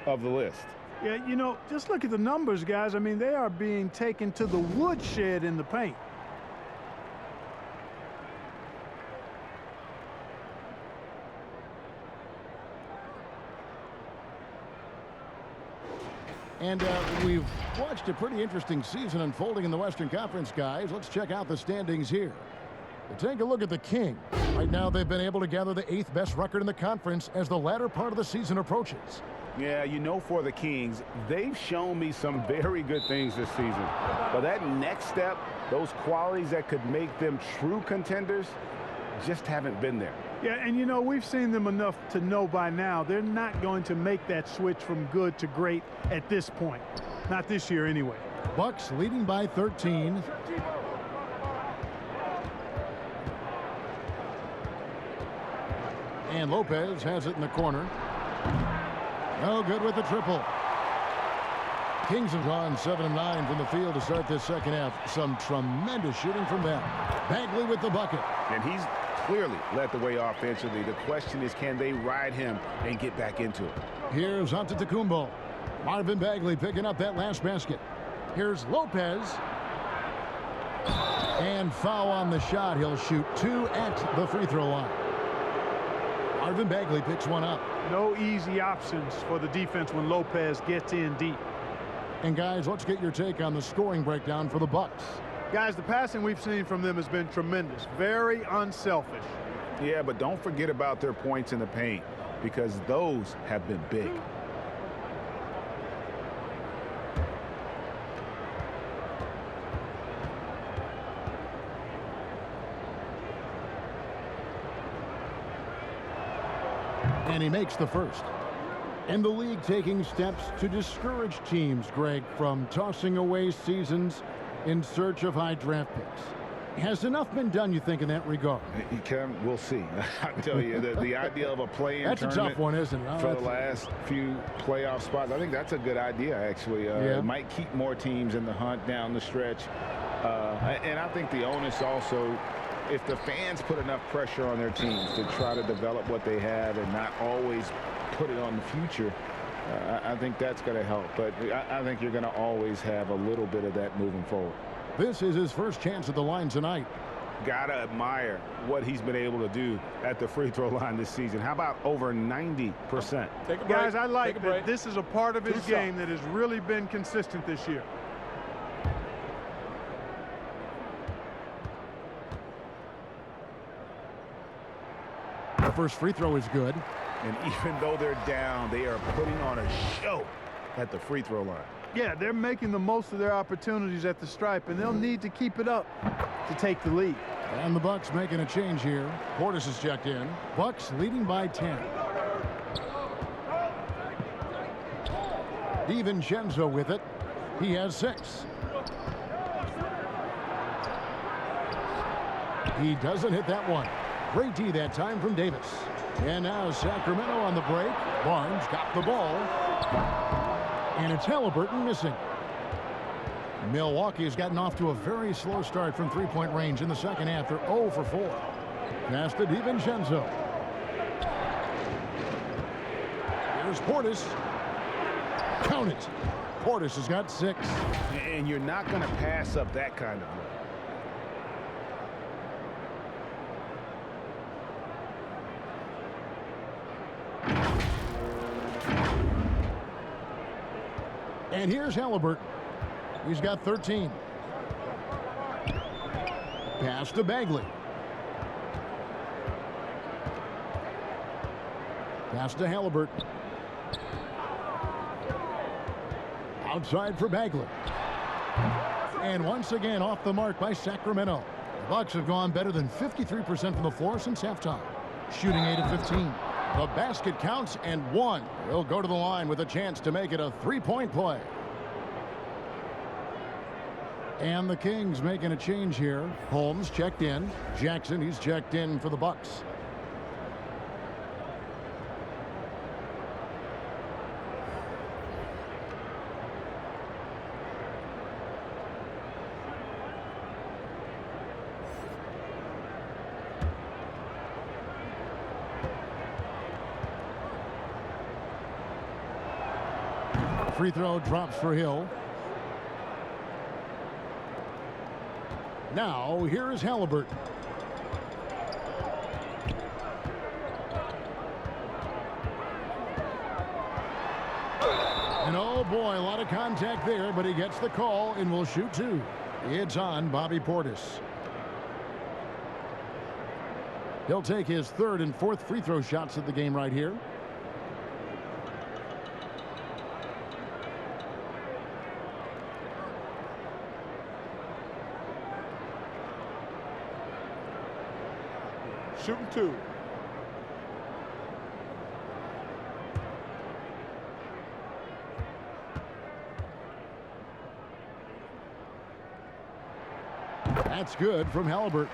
of the list. Yeah, you know, just look at the numbers, guys. I mean, they are being taken to the woodshed in the paint. And we've watched a pretty interesting season unfolding in the Western Conference, guys. Let's check out the standings here. Take a look at the Kings. Right now, they've been able to gather the 8th best record in the conference as the latter part of the season approaches. Yeah, you know, for the Kings, they've shown me some very good things this season. But that next step, those qualities that could make them true contenders, just haven't been there. Yeah, and you know, we've seen them enough to know by now they're not going to make that switch from good to great at this point. Not this year anyway. Bucks leading by 13. And Lopez has it in the corner. No good with the triple. Kings have gone 7 of 9 from the field to start this second half. Some tremendous shooting from them. Bagley with the bucket. And he's clearly led the way offensively. The question is, can they ride him and get back into it? Here's Antetokounmpo. Marvin Bagley picking up that last basket. Here's Lopez. And foul on the shot. He'll shoot 2 at the free throw line. Marvin Bagley picks one up. No easy options for the defense when Lopez gets in deep. And guys, let's get your take on the scoring breakdown for the Bucks. Guys, the passing we've seen from them has been tremendous. Very unselfish. Yeah, but don't forget about their points in the paint, because those have been big. And he makes the first. And the league taking steps to discourage teams, Greg, from tossing away seasons in search of high draft picks. Has enough been done, you think, in that regard? We'll see. I tell you, the idea of a play-in that's tournament a tough one, isn't it? for the last few playoff spots, I think that's a good idea, actually. It might keep more teams in the hunt down the stretch. And I think the onus also, if the fans put enough pressure on their teams to try to develop what they have and not always put it on the future, I think that's going to help. But I think you're going to always have a little bit of that moving forward. This is his first chance at the line tonight. Gotta admire what he's been able to do at the free throw line this season. How about over 90%? Take a break. Guys, I like Take a break. that this is a part of his game that has really been consistent this year. The first free throw is good. And even though they're down, they are putting on a show at the free throw line. Yeah, they're making the most of their opportunities at the stripe, and they'll need to keep it up to take the lead. And the Bucks making a change here. Portis is checked in. Bucks leading by 10. DiVincenzo with it. He has 6. He doesn't hit that one. Great D that time from Davis. And now Sacramento on the break. Barnes got the ball. And it's Halliburton missing. Milwaukee has gotten off to a very slow start from three-point range in the second half. They're 0 for 4. Pass to DiVincenzo. Here's Portis. Count it. Portis has got 6. And you're not going to pass up that kind of look. And here's Halliburton. He's got 13. Pass to Bagley. Pass to Halliburton. Outside for Bagley. And once again off the mark by Sacramento. The Bucks have gone better than 53% from the floor since halftime. Shooting 8 of 15. The basket counts and 1. He'll go to the line with a chance to make it a three-point play. And the Kings making a change here. Holmes checked in. Jackson, he's checked in for the Bucks. Free throw drops for Hill. Now, here is Halliburton. And oh boy, a lot of contact there, but he gets the call and will shoot 2. It's on Bobby Portis. He'll take his 3rd and 4th free throw shots of the game right here. Shooting 2. That's good from Halliburton.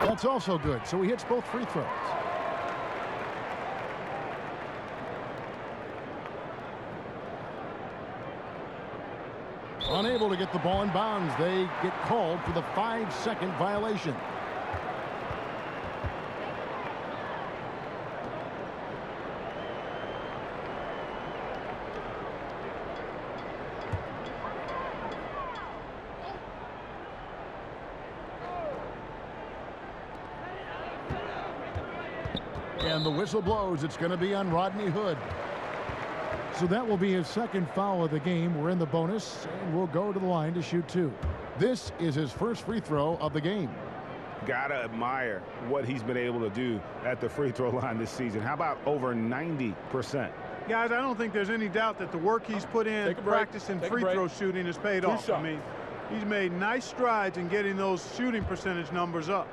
That's also good, so he hits both free throws. Unable to get the ball in bounds. They get called for the 5-second violation. And the whistle blows. It's going to be on Rodney Hood. So that will be his 2nd foul of the game. We're in the bonus, and we'll go to the line to shoot 2. This is his 1st free throw of the game. Gotta admire what he's been able to do at the free throw line this season. How about over 90%? Guys, I don't think there's any doubt that the work he's put in practicing free throw shooting has paid off. I mean, he's made nice strides in getting those shooting percentage numbers up.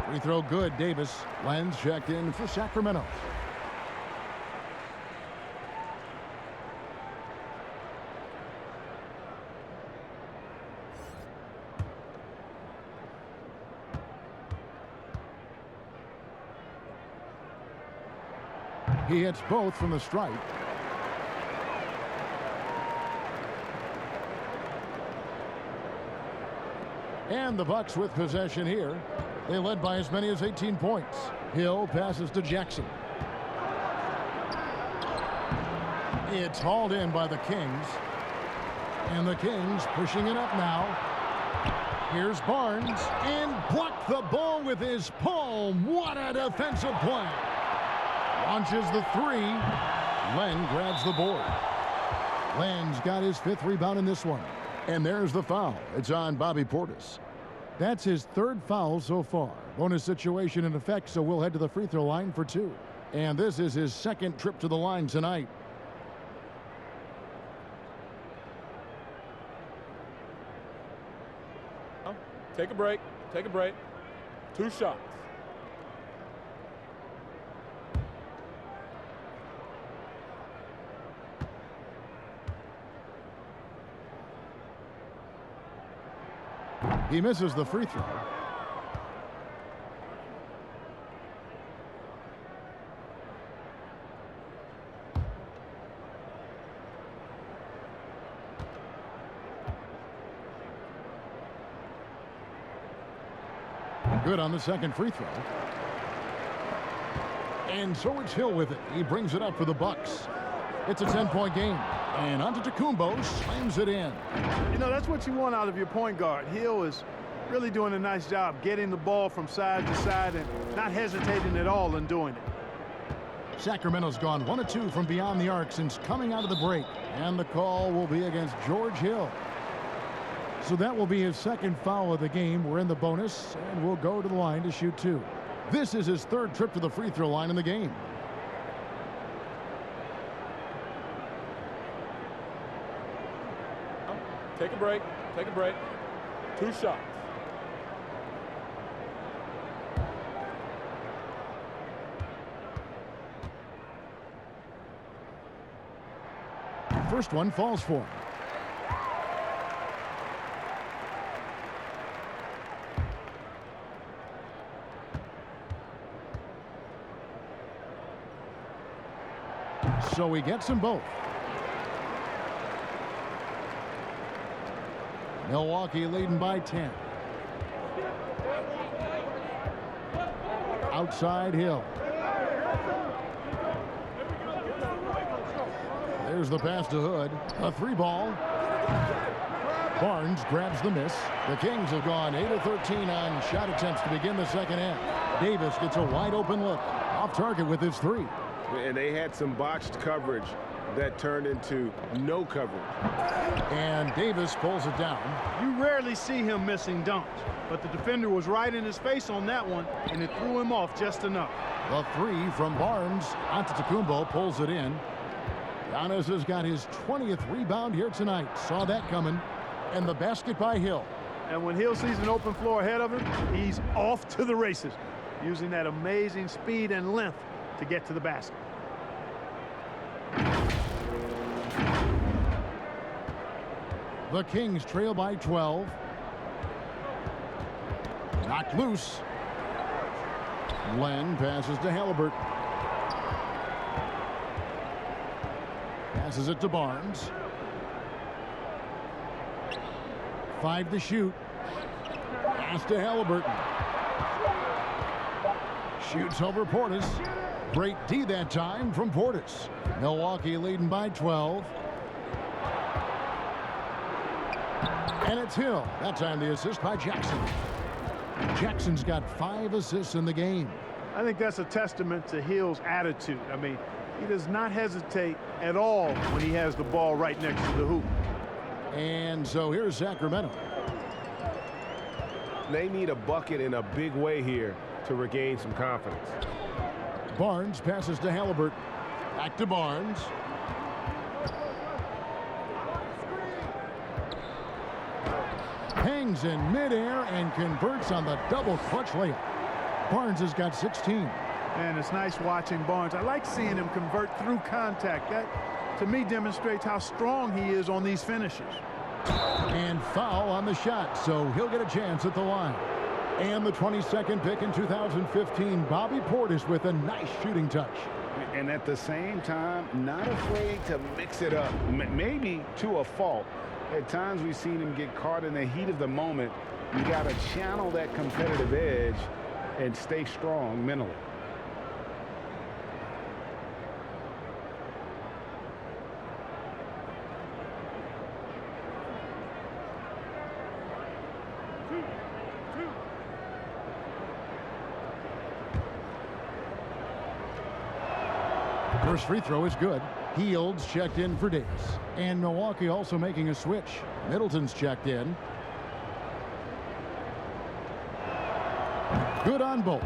Free throw good. Davis. Lenz checked in for Sacramento. He hits both from the stripe. And the Bucks with possession here. They led by as many as 18 points. Hill passes to Jackson. It's hauled in by the Kings. And the Kings pushing it up now. Here's Barnes. And blocked the ball with his palm. What a defensive play. Launches the 3. Len grabs the board. Len's got his 5th rebound in this one. And there's the foul. It's on Bobby Portis. That's his 3rd foul so far. Bonus situation in effect, so we'll head to the free throw line for 2. And this is his second trip to the line tonight. Take a break. Take a break. 2 shots. He misses the free throw. Good on the second free throw. And so it's Hill with it. He brings it up for the Bucks. It's a 10-point game. And Antetokounmpo slams it in. You know, that's what you want out of your point guard. Hill is really doing a nice job getting the ball from side to side and not hesitating at all in doing it. Sacramento's gone 1 of 2 from beyond the arc since coming out of the break. And the call will be against George Hill. So that will be his second foul of the game. We're in the bonus, and we'll go to the line to shoot 2. This is his third trip to the free throw line in the game. Take a break. Take a break. 2 shots. First one falls for him. So he gets them both. Milwaukee leading by 10. Outside Hill. There's the pass to Hood. A 3-ball. Barnes grabs the miss. The Kings have gone 8 of 13 on shot attempts to begin the second half. Davis gets a wide open look. Off target with his 3. And they had some botched coverage that turned into no coverage. And Davis pulls it down. You rarely see him missing dunks, but the defender was right in his face on that one, and it threw him off just enough. The 3 from Barnes. Antetokounmpo pulls it in. Giannis has got his 20th rebound here tonight. Saw that coming. And the basket by Hill. And when Hill sees an open floor ahead of him, he's off to the races, using that amazing speed and length to get to the basket. The Kings trail by 12. Knocked loose. Len passes to Halliburton. Passes it to Barnes. 5 to shoot. Pass to Halliburton. Shoots over Portis. Great D that time from Portis. Milwaukee leading by 12. And it's Hill. That time the assist by Jackson. Jackson's got 5 assists in the game. I think that's a testament to Hill's attitude. I mean, he does not hesitate at all when he has the ball right next to the hoop. And so here's Sacramento. They need a bucket in a big way here to regain some confidence. Barnes passes to Halliburton. Back to Barnes. Hangs in midair and converts on the double clutch layup. Barnes has got 16. And it's nice watching Barnes. I like seeing him convert through contact. That, to me, demonstrates how strong he is on these finishes. And foul on the shot, so he'll get a chance at the line. And the 22nd pick in 2015, Bobby Portis with a nice shooting touch. And at the same time, not afraid to mix it up, maybe to a fault. At times we've seen him get caught in the heat of the moment. You got to channel that competitive edge and stay strong mentally. First free throw is good. Fields checked in for Davis. And Milwaukee also making a switch. Middleton's checked in. Good on both.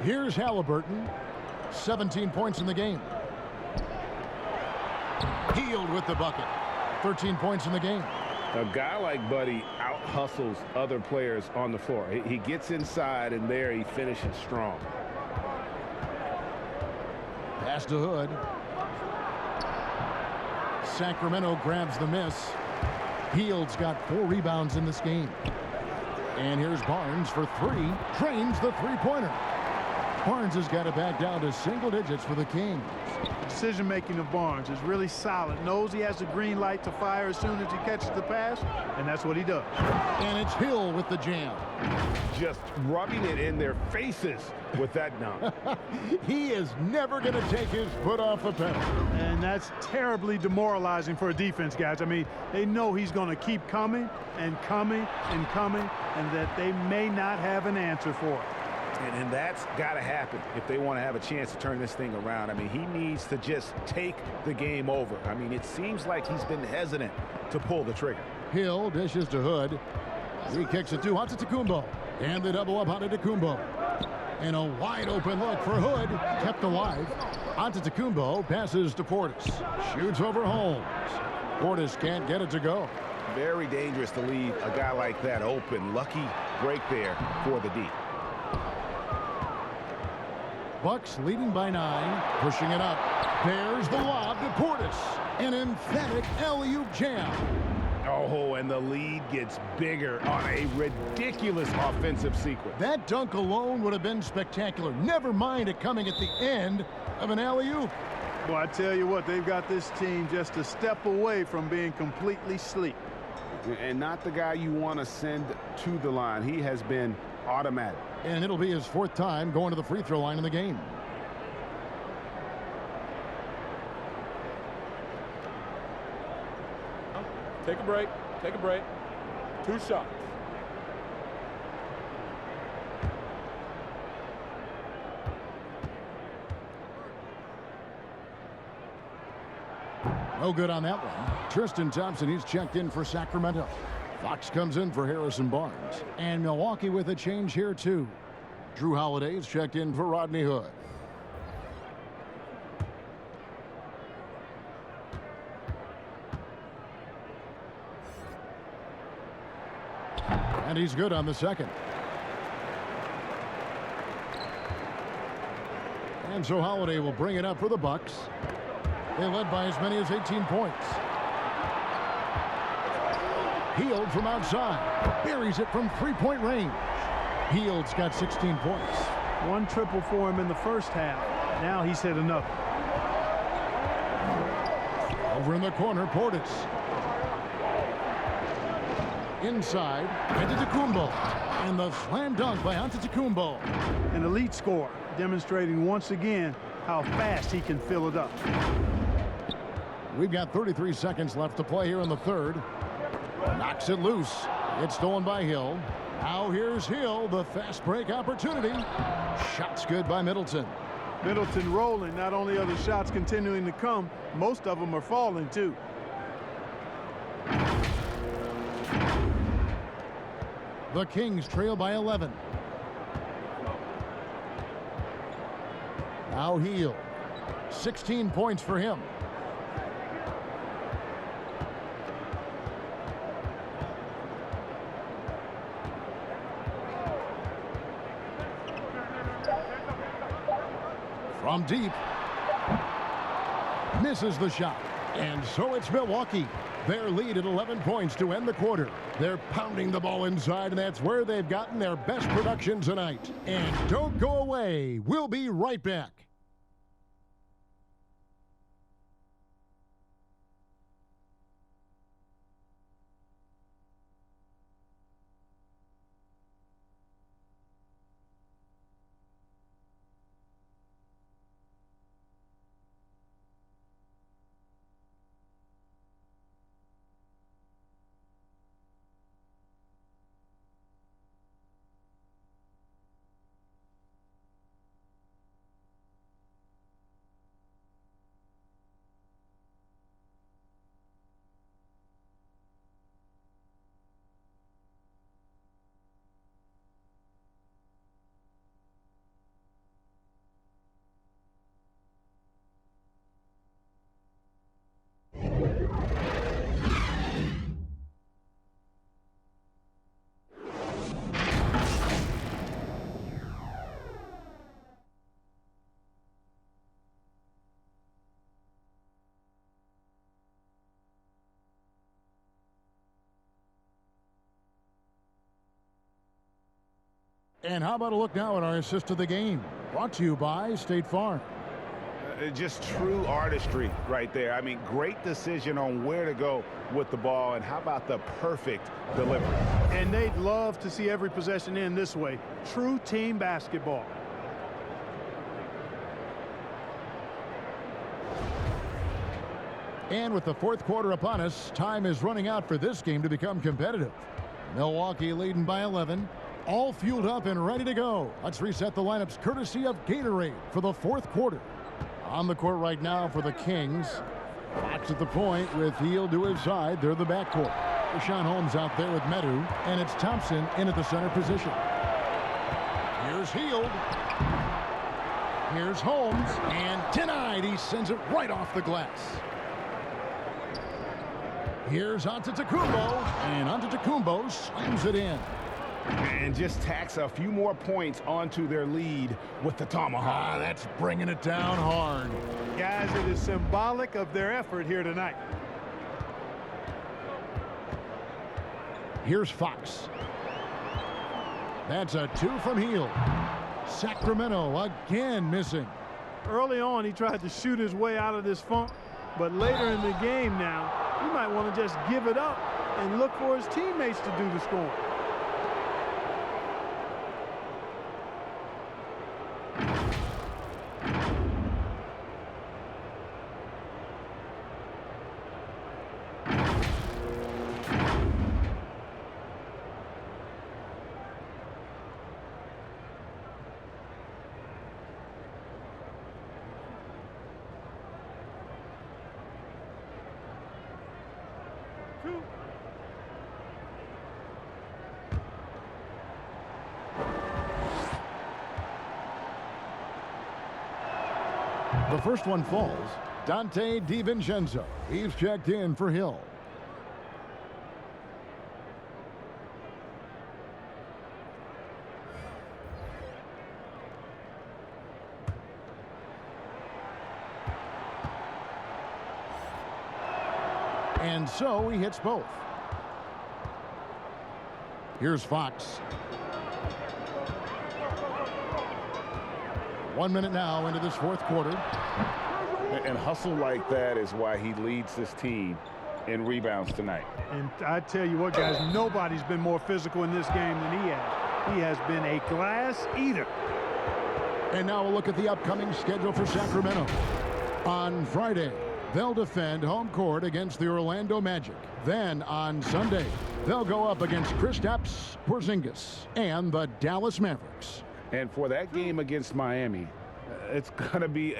Here's Halliburton. 17 points in the game. Healed with the bucket. 13 points in the game. A guy like Buddy out-hustles other players on the floor. He gets inside, and there he finishes strong. Pass to Hood. Sacramento grabs the miss. Hield's got 4 rebounds in this game. And here's Barnes for 3. Drains the three-pointer. Barnes has got it back down to single digits for the Kings. The decision-making of Barnes is really solid. Knows he has the green light to fire as soon as he catches the pass, and that's what he does. And it's Hill with the jam. Just rubbing it in their faces with that dunk. He is never going to take his foot off the pedal. And that's terribly demoralizing for a defense, guys. I mean, they know he's going to keep coming and coming and coming, and that they may not have an answer for it. And that's got to happen if they want to have a chance to turn this thing around. I mean, he needs to just take the game over. I mean, it seems like he's been hesitant to pull the trigger. Hill dishes to Hood. He kicks it to Antetokounmpo. And the double up Antetokounmpo. And a wide open look for Hood. Kept alive. Antetokounmpo passes to Portis. Shoots over Holmes. Portis can't get it to go. Very dangerous to leave a guy like that open. Lucky break there for the D. Bucks leading by 9, pushing it up. There's the lob to Portis. An emphatic alley-oop jam. Oh, and the lead gets bigger on a ridiculous offensive sequence. That dunk alone would have been spectacular. Never mind it coming at the end of an alley-oop. Well, I tell you what, they've got this team just a step away from being completely sleep. And not the guy you want to send to the line. He has been automatic. And it'll be his 4th time going to the free throw line in the game. Take a break. Take a break. 2 shots. No good on that one. Tristan Thompson, he's checked in for Sacramento. Fox comes in for Harrison Barnes. And Milwaukee with a change here, too. Drew Holiday's checked in for Rodney Hood. And he's good on the second. And so Holiday will bring it up for the Bucks. They led by as many as 18 points. Hield from outside. Buries it from 3-point range. Hield's got 16 points. 1 triple for him in the first half. Now he's hit another. Over in the corner, Portis. Inside, Antetokounmpo. And the slam dunk by Antetokounmpo. An elite scorer, demonstrating once again how fast he can fill it up. We've got 33 seconds left to play here in the third. Knocks it loose. It's stolen by Hill. Now here's Hill, the fast break opportunity. Shots good by Middleton. Middleton rolling. Not only are the shots continuing to come, most of them are falling too. The Kings trail by 11. Now Hill. 16 points for him. From deep. Misses the shot. And so it's Milwaukee. Their lead at 11 points to end the quarter. They're pounding the ball inside, and that's where they've gotten their best production tonight. And don't go away. We'll be right back. And how about a look now at our assist of the game? Brought to you by State Farm. Just true artistry right there. I mean, great decision on where to go with the ball, and how about the perfect delivery? And they'd love to see every possession end this way. True team basketball. And with the fourth quarter upon us, time is running out for this game to become competitive. Milwaukee leading by 11. All fueled up and ready to go. Let's reset the lineups courtesy of Gatorade for the fourth quarter. On the court right now for the Kings. Fox at the point with Hield to his side. They're the backcourt. Deshaun Holmes out there with Medu. And it's Thompson in at the center position. Here's Hield. Here's Holmes. And denied. He sends it right off the glass. Here's Antetokounmpo. And Antetokounmpo slams it in. And just tacks a few more points onto their lead with the tomahawk. That's bringing it down hard. Guys, it is symbolic of their effort here tonight. Here's Fox. That's a 2 from Hield. Sacramento again missing. Early on, he tried to shoot his way out of this funk, but later in the game now, he might want to just give it up and look for his teammates to do the scoring. The first one falls. Dante DiVincenzo. He's checked in for Hill. And so he hits both. Here's Fox. 1 minute now into this fourth quarter. And hustle like that is why he leads this team in rebounds tonight. And I tell you what, guys, nobody's been more physical in this game than he has. He has been a glass eater. And now we'll look at the upcoming schedule for Sacramento. On Friday, they'll defend home court against the Orlando Magic. Then on Sunday, they'll go up against Kristaps Porzingis and the Dallas Mavericks. And for that game against Miami, it's going to be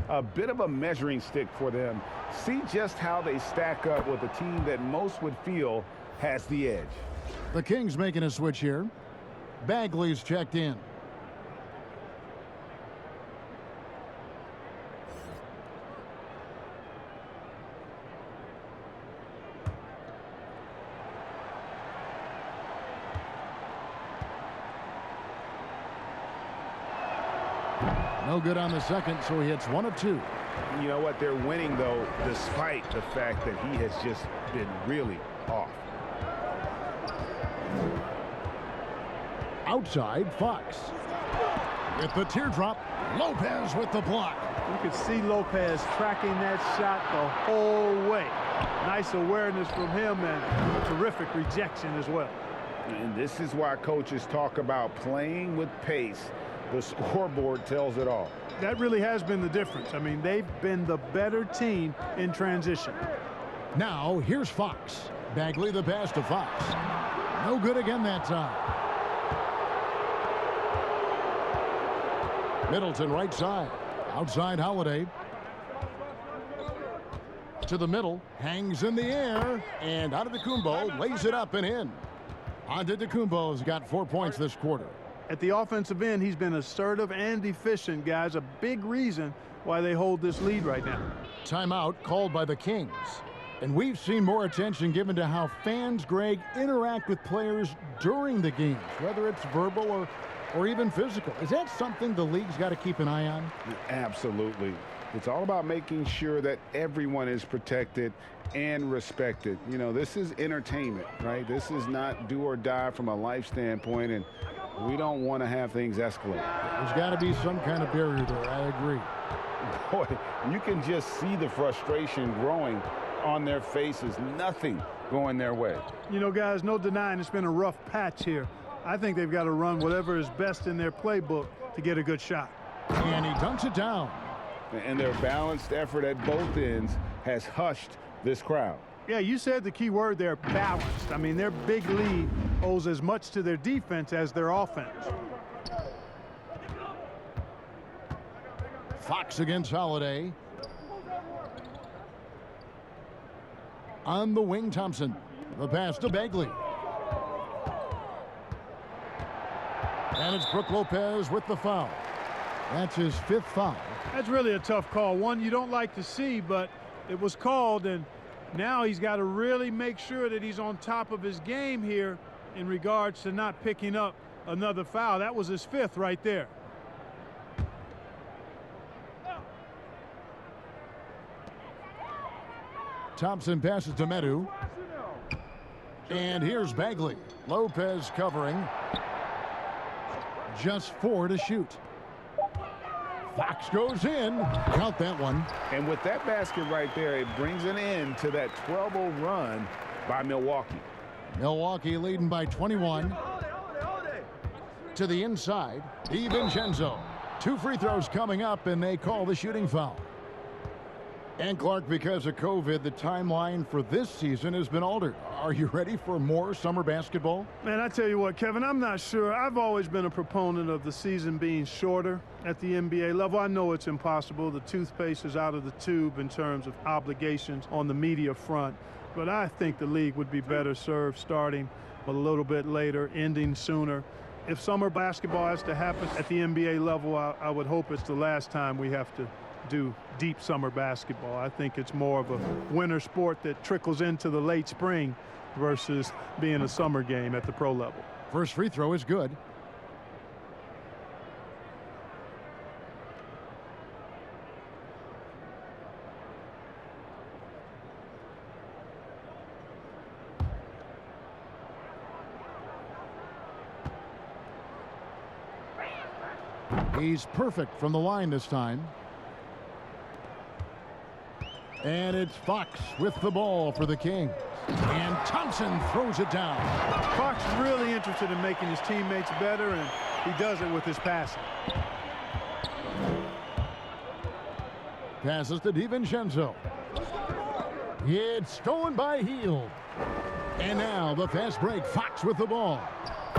a bit of a measuring stick for them. See just how they stack up with a team that most would feel has the edge. The Kings making a switch here. Bagley's checked in. No good on the second, so he hits 1 of 2. You know what? They're winning, though, despite the fact that he has just been really off. Outside, Fox. With the teardrop, Lopez with the block. You could see Lopez tracking that shot the whole way. Nice awareness from him and terrific rejection as well. And this is why coaches talk about playing with pace. The scoreboard tells it all. That really has been the difference. I mean, they've been the better team in transition. Now, here's Fox. Bagley the pass to Fox. No good again that time. Middleton right side. Outside Holiday. To the middle. Hangs in the air. And Antetokounmpo lays it up and in. Antetokounmpo's got 4 points this quarter. At the offensive end, he's been assertive and efficient, guys. A big reason why they hold this lead right now. Timeout called by the Kings. And we've seen more attention given to how fans, Greg, interact with players during the games, whether it's verbal or even physical. Is that something the league's got to keep an eye on? Absolutely. It's all about making sure that everyone is protected and respected. You know, this is entertainment, right? This is not do or die from a life standpoint. And We don't want to have things escalate. There's got to be some kind of barrier there. I agree. Boy, you can just see the frustration growing on their faces. Nothing going their way. You know, guys, no denying it's been a rough patch here. I think they've got to run whatever is best in their playbook to get a good shot. And he dunks it down. And their balanced effort at both ends has hushed this crowd. Yeah, you said the key word there, balanced. I mean, their big lead owes as much to their defense as their offense. Fox against Holiday. On the wing, Thompson. The pass to Bagley. And it's Brook Lopez with the foul. That's his 5th foul. That's really a tough call. One you don't like to see, but it was called, and now he's got to really make sure that he's on top of his game here in regards to not picking up another foul. That was his 5th right there. Thompson passes to Medu. And here's Bagley. Lopez covering. Just 4 to shoot. Fox goes in. Count that one. And with that basket right there, it brings an end to that 12-0 run by Milwaukee. Milwaukee leading by 21. To the inside, DiVincenzo. 2 free throws coming up, and they call the shooting foul. And Clark, because of COVID, the timeline for this season has been altered. Are you ready for more summer basketball? Man, I tell you what, Kevin, I'm not sure. I've always been a proponent of the season being shorter at the NBA level. I know it's impossible. The toothpaste is out of the tube in terms of obligations on the media front. But I think the league would be better served starting a little bit later, ending sooner. If summer basketball has to happen at the NBA level, I would hope it's the last time we have to do deep summer basketball. I think it's more of a winter sport that trickles into the late spring versus being a summer game at the pro level. First free throw is good. He's perfect from the line this time. And it's Fox with the ball for the Kings. And Thompson throws it down. Fox is really interested in making his teammates better, and he does it with his passing. Passes to DiVincenzo. It's stolen by Hield. And now the fast break. Fox with the ball.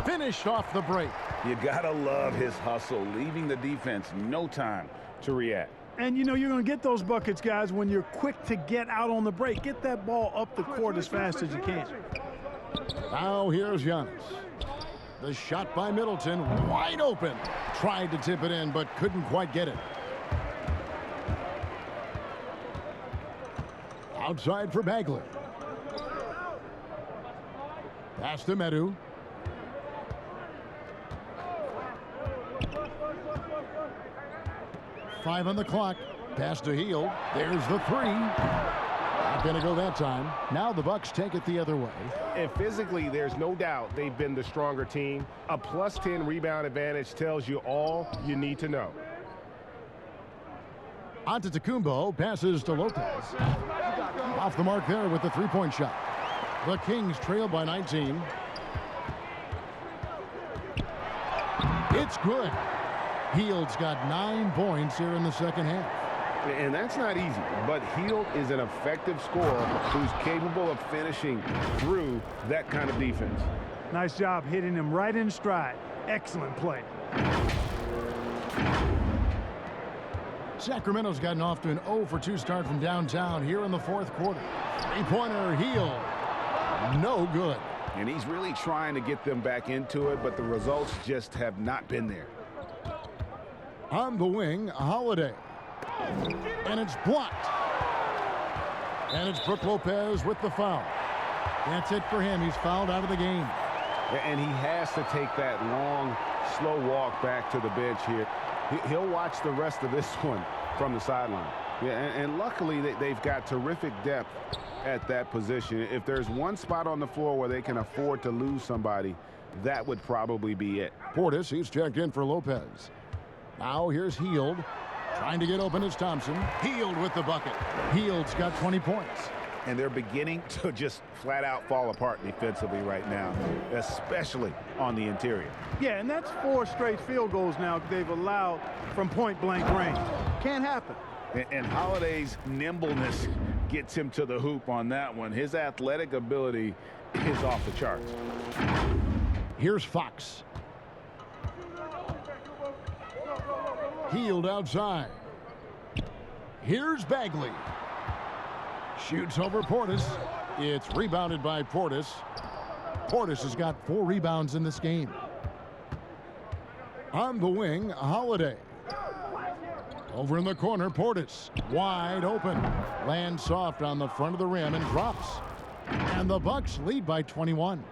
Finished off the break. You gotta love his hustle, leaving the defense no time to react. And, you know, you're going to get those buckets, guys, when you're quick to get out on the break. Get that ball up the court as fast as you can. Now here's Giannis. The shot by Middleton, wide open. Tried to tip it in, but couldn't quite get it. Outside for Bagley. Pass to Medu. Five on the clock. Pass to Hield. There's the 3. Not going to go that time. Now the Bucks take it the other way. And physically, there's no doubt they've been the stronger team. A +10 rebound advantage tells you all you need to know. Antetokounmpo passes to Lopez. Off the mark there with the 3-point shot. The Kings trail by 19. It's good. Hield's got 9 points here in the second half. And that's not easy, but Hield is an effective scorer who's capable of finishing through that kind of defense. Nice job hitting him right in stride. Excellent play. Sacramento's gotten off to an 0-for-2 start from downtown here in the 4th quarter. 3-pointer, Hield. No good. And he's really trying to get them back into it, but the results just have not been there. On the wing, Holiday. And it's blocked. And it's Brook Lopez with the foul. That's it for him. He's fouled out of the game. And he has to take that long, slow walk back to the bench here. He'll watch the rest of this one from the sideline. Yeah, and luckily they've got terrific depth at that position. If there's one spot on the floor where they can afford to lose somebody, that would probably be it. Portis, he's checked in for Lopez. Now here's Hield. Trying to get open is Thompson. Hield with the bucket. Hield's got 20 points. And they're beginning to just flat out fall apart defensively right now, especially on the interior. Yeah, and that's 4 straight field goals now they've allowed from point-blank range. Can't happen. And Holiday's nimbleness gets him to the hoop on that one. His athletic ability is off the charts. Here's Fox. Hield outside. Here's Bagley. Shoots over Portis. It's rebounded by Portis. Portis has got 4 rebounds in this game. On the wing, Holiday. Over in the corner, Portis. Wide open. Lands soft on the front of the rim and drops. And the Bucks lead by 21.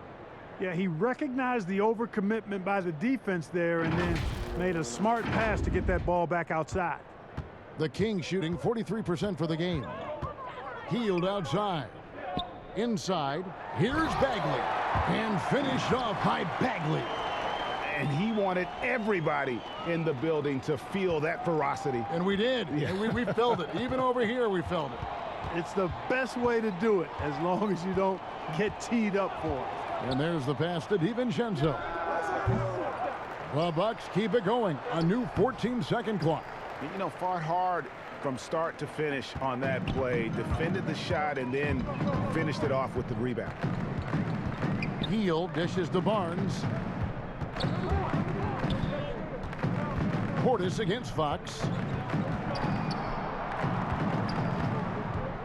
Yeah, he recognized the overcommitment by the defense there and then made a smart pass to get that ball back outside. The Kings shooting 43% for the game. Hield outside. Inside. Here's Bagley. And finished off by Bagley. And he wanted everybody in the building to feel that ferocity. And we did. Yeah. And we felt it. Even over here, we felt it. It's the best way to do it as long as you don't get teed up for it. And there's the pass to DiVincenzo. The Bucks keep it going. A new 14-second clock. You know, fought hard from start to finish on that play. Defended the shot and then finished it off with the rebound. Hield dishes to Barnes. Portis against Fox.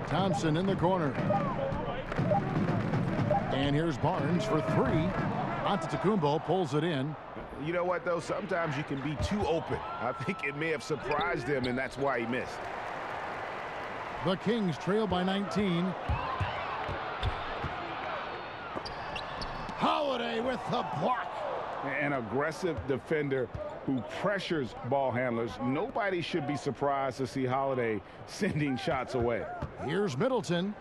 Thompson in the corner. And here's Barnes for 3. Antetokounmpo pulls it in. You know what, though? Sometimes you can be too open. I think it may have surprised him, and that's why he missed. The Kings trail by 19. Holiday with the block. An aggressive defender who pressures ball handlers. Nobody should be surprised to see Holiday sending shots away. Here's Middleton.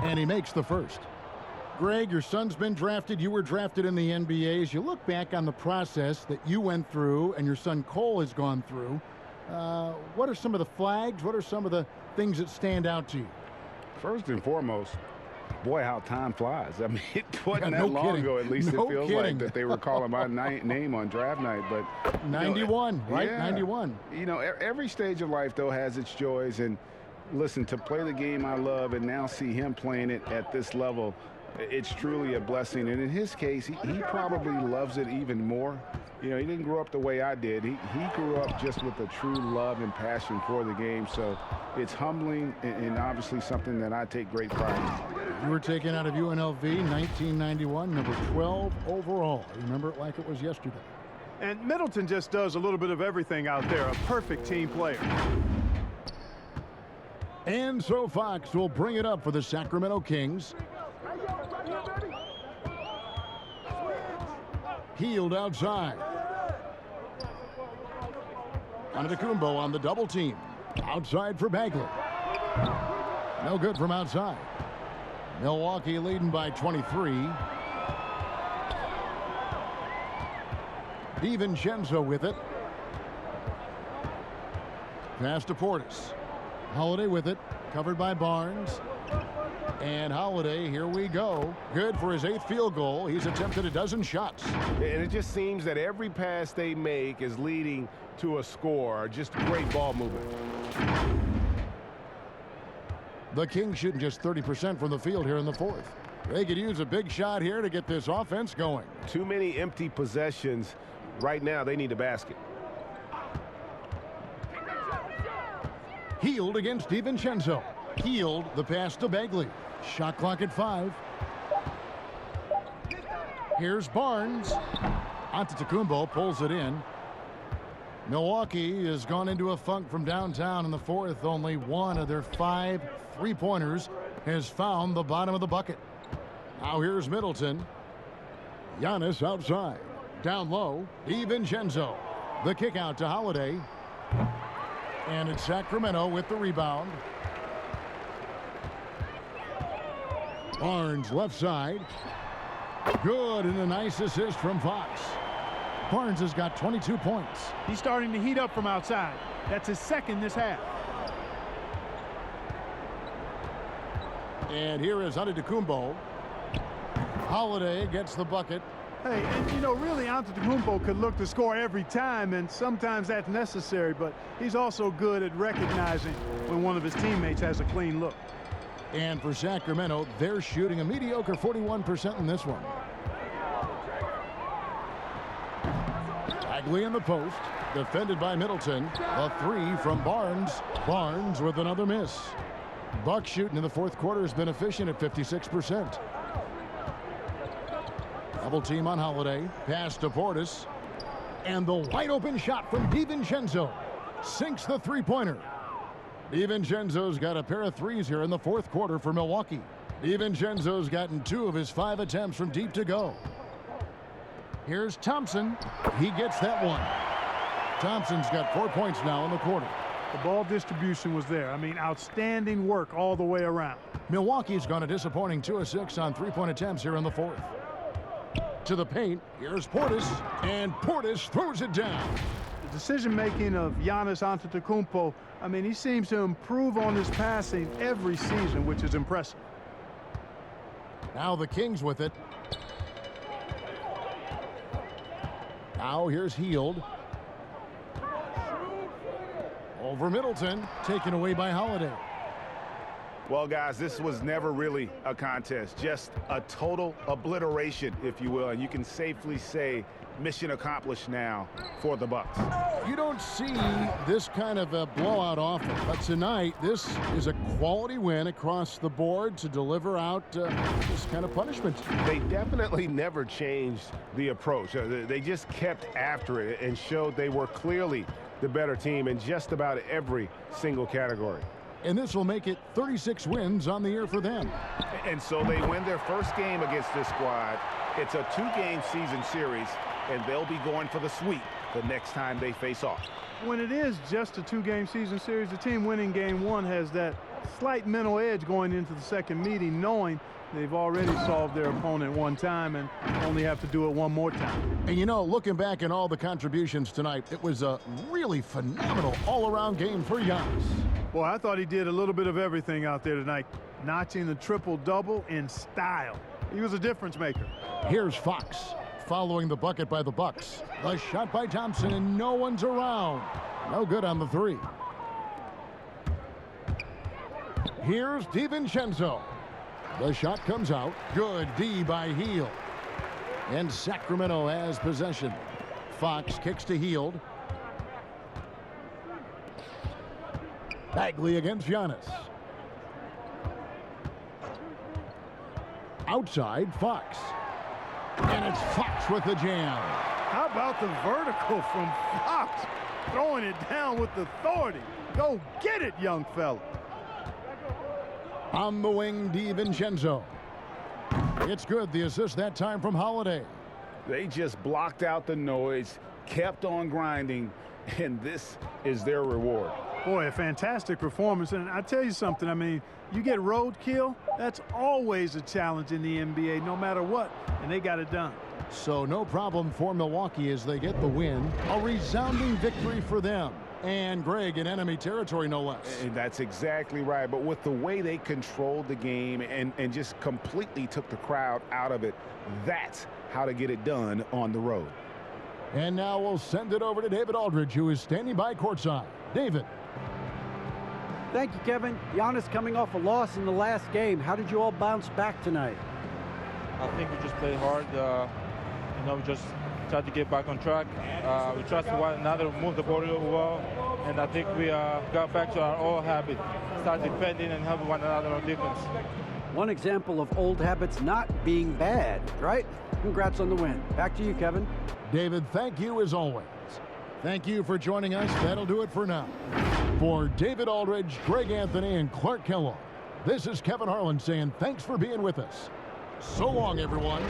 And he makes the first. Greg, your son's been drafted. You were drafted in the NBA. As you look back on the process that you went through and your son Cole has gone through, what are some of the flags? What are some of the things that stand out to you? First and foremost, boy, how time flies. I mean, it wasn't that long kidding. ago, at least No it feels kidding. like, that they were calling my name on draft night. But 91, right? Yeah. 91. You know, every stage of life, though, has its joys. And listen, to play the game I love and now see him playing it at this level, it's truly a blessing. And in his case, he probably loves it even more. You know, he didn't grow up the way I did. He grew up just with a true love and passion for the game. So it's humbling and obviously something that I take great pride in. You were taken out of UNLV 1991, number 12 overall. I remember it like it was yesterday. And Middleton just does a little bit of everything out there. A perfect team player. And so Fox will bring it up for the Sacramento Kings. Hield outside. Antetokounmpo on the double team. Outside for Bagley. No good from outside. Milwaukee leading by 23. DiVincenzo with it. Pass to Portis. Holiday with it. Covered by Barnes. And Holiday, here we go. Good for his 8th field goal. He's attempted a dozen shots. And it just seems that every pass they make is leading to a score. Just great ball movement. The Kings shooting just 30% from the field here in the 4th. They could use a big shot here to get this offense going. Too many empty possessions. Right now, they need a basket. Hield against DiVincenzo. Healed the pass to Bagley. Shot clock at 5. Here's Barnes. Antetokounmpo pulls it in. Milwaukee has gone into a funk from downtown in the fourth. Only one of their 5 3-pointers has found the bottom of the bucket. Now here's Middleton. Giannis outside. Down low. DiVincenzo. The kick out to Holiday. And it's Sacramento with the rebound. Barnes left side. Good, and a nice assist from Fox. Barnes has got 22 points. He's starting to heat up from outside. That's his second this half. And here is Antetokounmpo. Holiday gets the bucket. Hey, and you know, really, Antetokounmpo could look to score every time, and sometimes that's necessary, but he's also good at recognizing when one of his teammates has a clean look. And for Sacramento, they're shooting a mediocre 41% in this one. Bagley in the post, defended by Middleton. A 3 from Barnes. Barnes with another miss. Buck shooting in the fourth quarter has been efficient at 56%. Double team on Holiday. Pass to Portis. And the wide open shot from DiVincenzo. Sinks the 3-pointer. DiVincenzo's got a pair of threes here in the fourth quarter for Milwaukee. DiVincenzo's gotten 2 of his 5 attempts from deep to go. Here's Thompson. He gets that one. Thompson's got 4 points now in the quarter. The ball distribution was there. I mean, outstanding work all the way around. Milwaukee's gone a disappointing 2 of 6 on 3-point attempts here in the fourth. To the paint. Here's Portis. And Portis throws it down. The decision-making of Giannis Antetokounmpo, I mean, he seems to improve on his passing every season, which is impressive. Now the Kings with it. Now here's Healed. Over Middleton, taken away by Holiday. Well, guys, this was never really a contest, just a total obliteration, if you will. And you can safely say mission accomplished now for the Bucks. You don't see this kind of a blowout often, but tonight this is a quality win across the board to deliver out this kind of punishment. They definitely never changed the approach. They just kept after it and showed they were clearly the better team in just about every single category. And this will make it 36 wins on the year for them. And so they win their first game against this squad. It's a 2-game season series, and they'll be going for the sweep the next time they face off. When it is just a 2-game season series, the team winning game 1 has that slight mental edge going into the second meeting, knowing they've already solved their opponent one time and only have to do it one more time. And you know, looking back at all the contributions tonight, it was a really phenomenal all-around game for Giannis. Boy, I thought he did a little bit of everything out there tonight, notching the triple-double in style. He was a difference maker. Here's Fox following the bucket by the Bucks. The shot by Thompson, and no one's around. No good on the 3. Here's DiVincenzo. The shot comes out. Good D by Heald. And Sacramento has possession. Fox kicks to Heald. Bagley against Giannis. Outside, Fox. And it's Fox with the jam. How about the vertical from Fox? Throwing it down with authority. Go get it, young fella. On the wing, DiVincenzo. It's good. The assist that time from Holiday. They just blocked out the noise, kept on grinding, and this is their reward. Boy, a fantastic performance. And I tell you something, I mean, you get roadkill, that's always a challenge in the NBA, no matter what, and they got it done. So no problem for Milwaukee as they get the win. A resounding victory for them. And Greg, in enemy territory, no less. And that's exactly right. But with the way they controlled the game and just completely took the crowd out of it, that's how to get it done on the road. And now we'll send it over to David Aldridge, who is standing by courtside. David. Thank you, Kevin. Giannis coming off a loss in the last game. How did you all bounce back tonight? I think we just played hard. We just tried to get back on track. We trusted one another, moved the ball well, and I think we got back to our old habit, start defending and helping one another on defense. One example of old habits not being bad, right? Congrats on the win. Back to you, Kevin. David, thank you as always. Thank you for joining us. That'll do it for now. For David Aldridge, Greg Anthony, and Clark Kellogg, this is Kevin Harlan saying thanks for being with us. So long, everyone.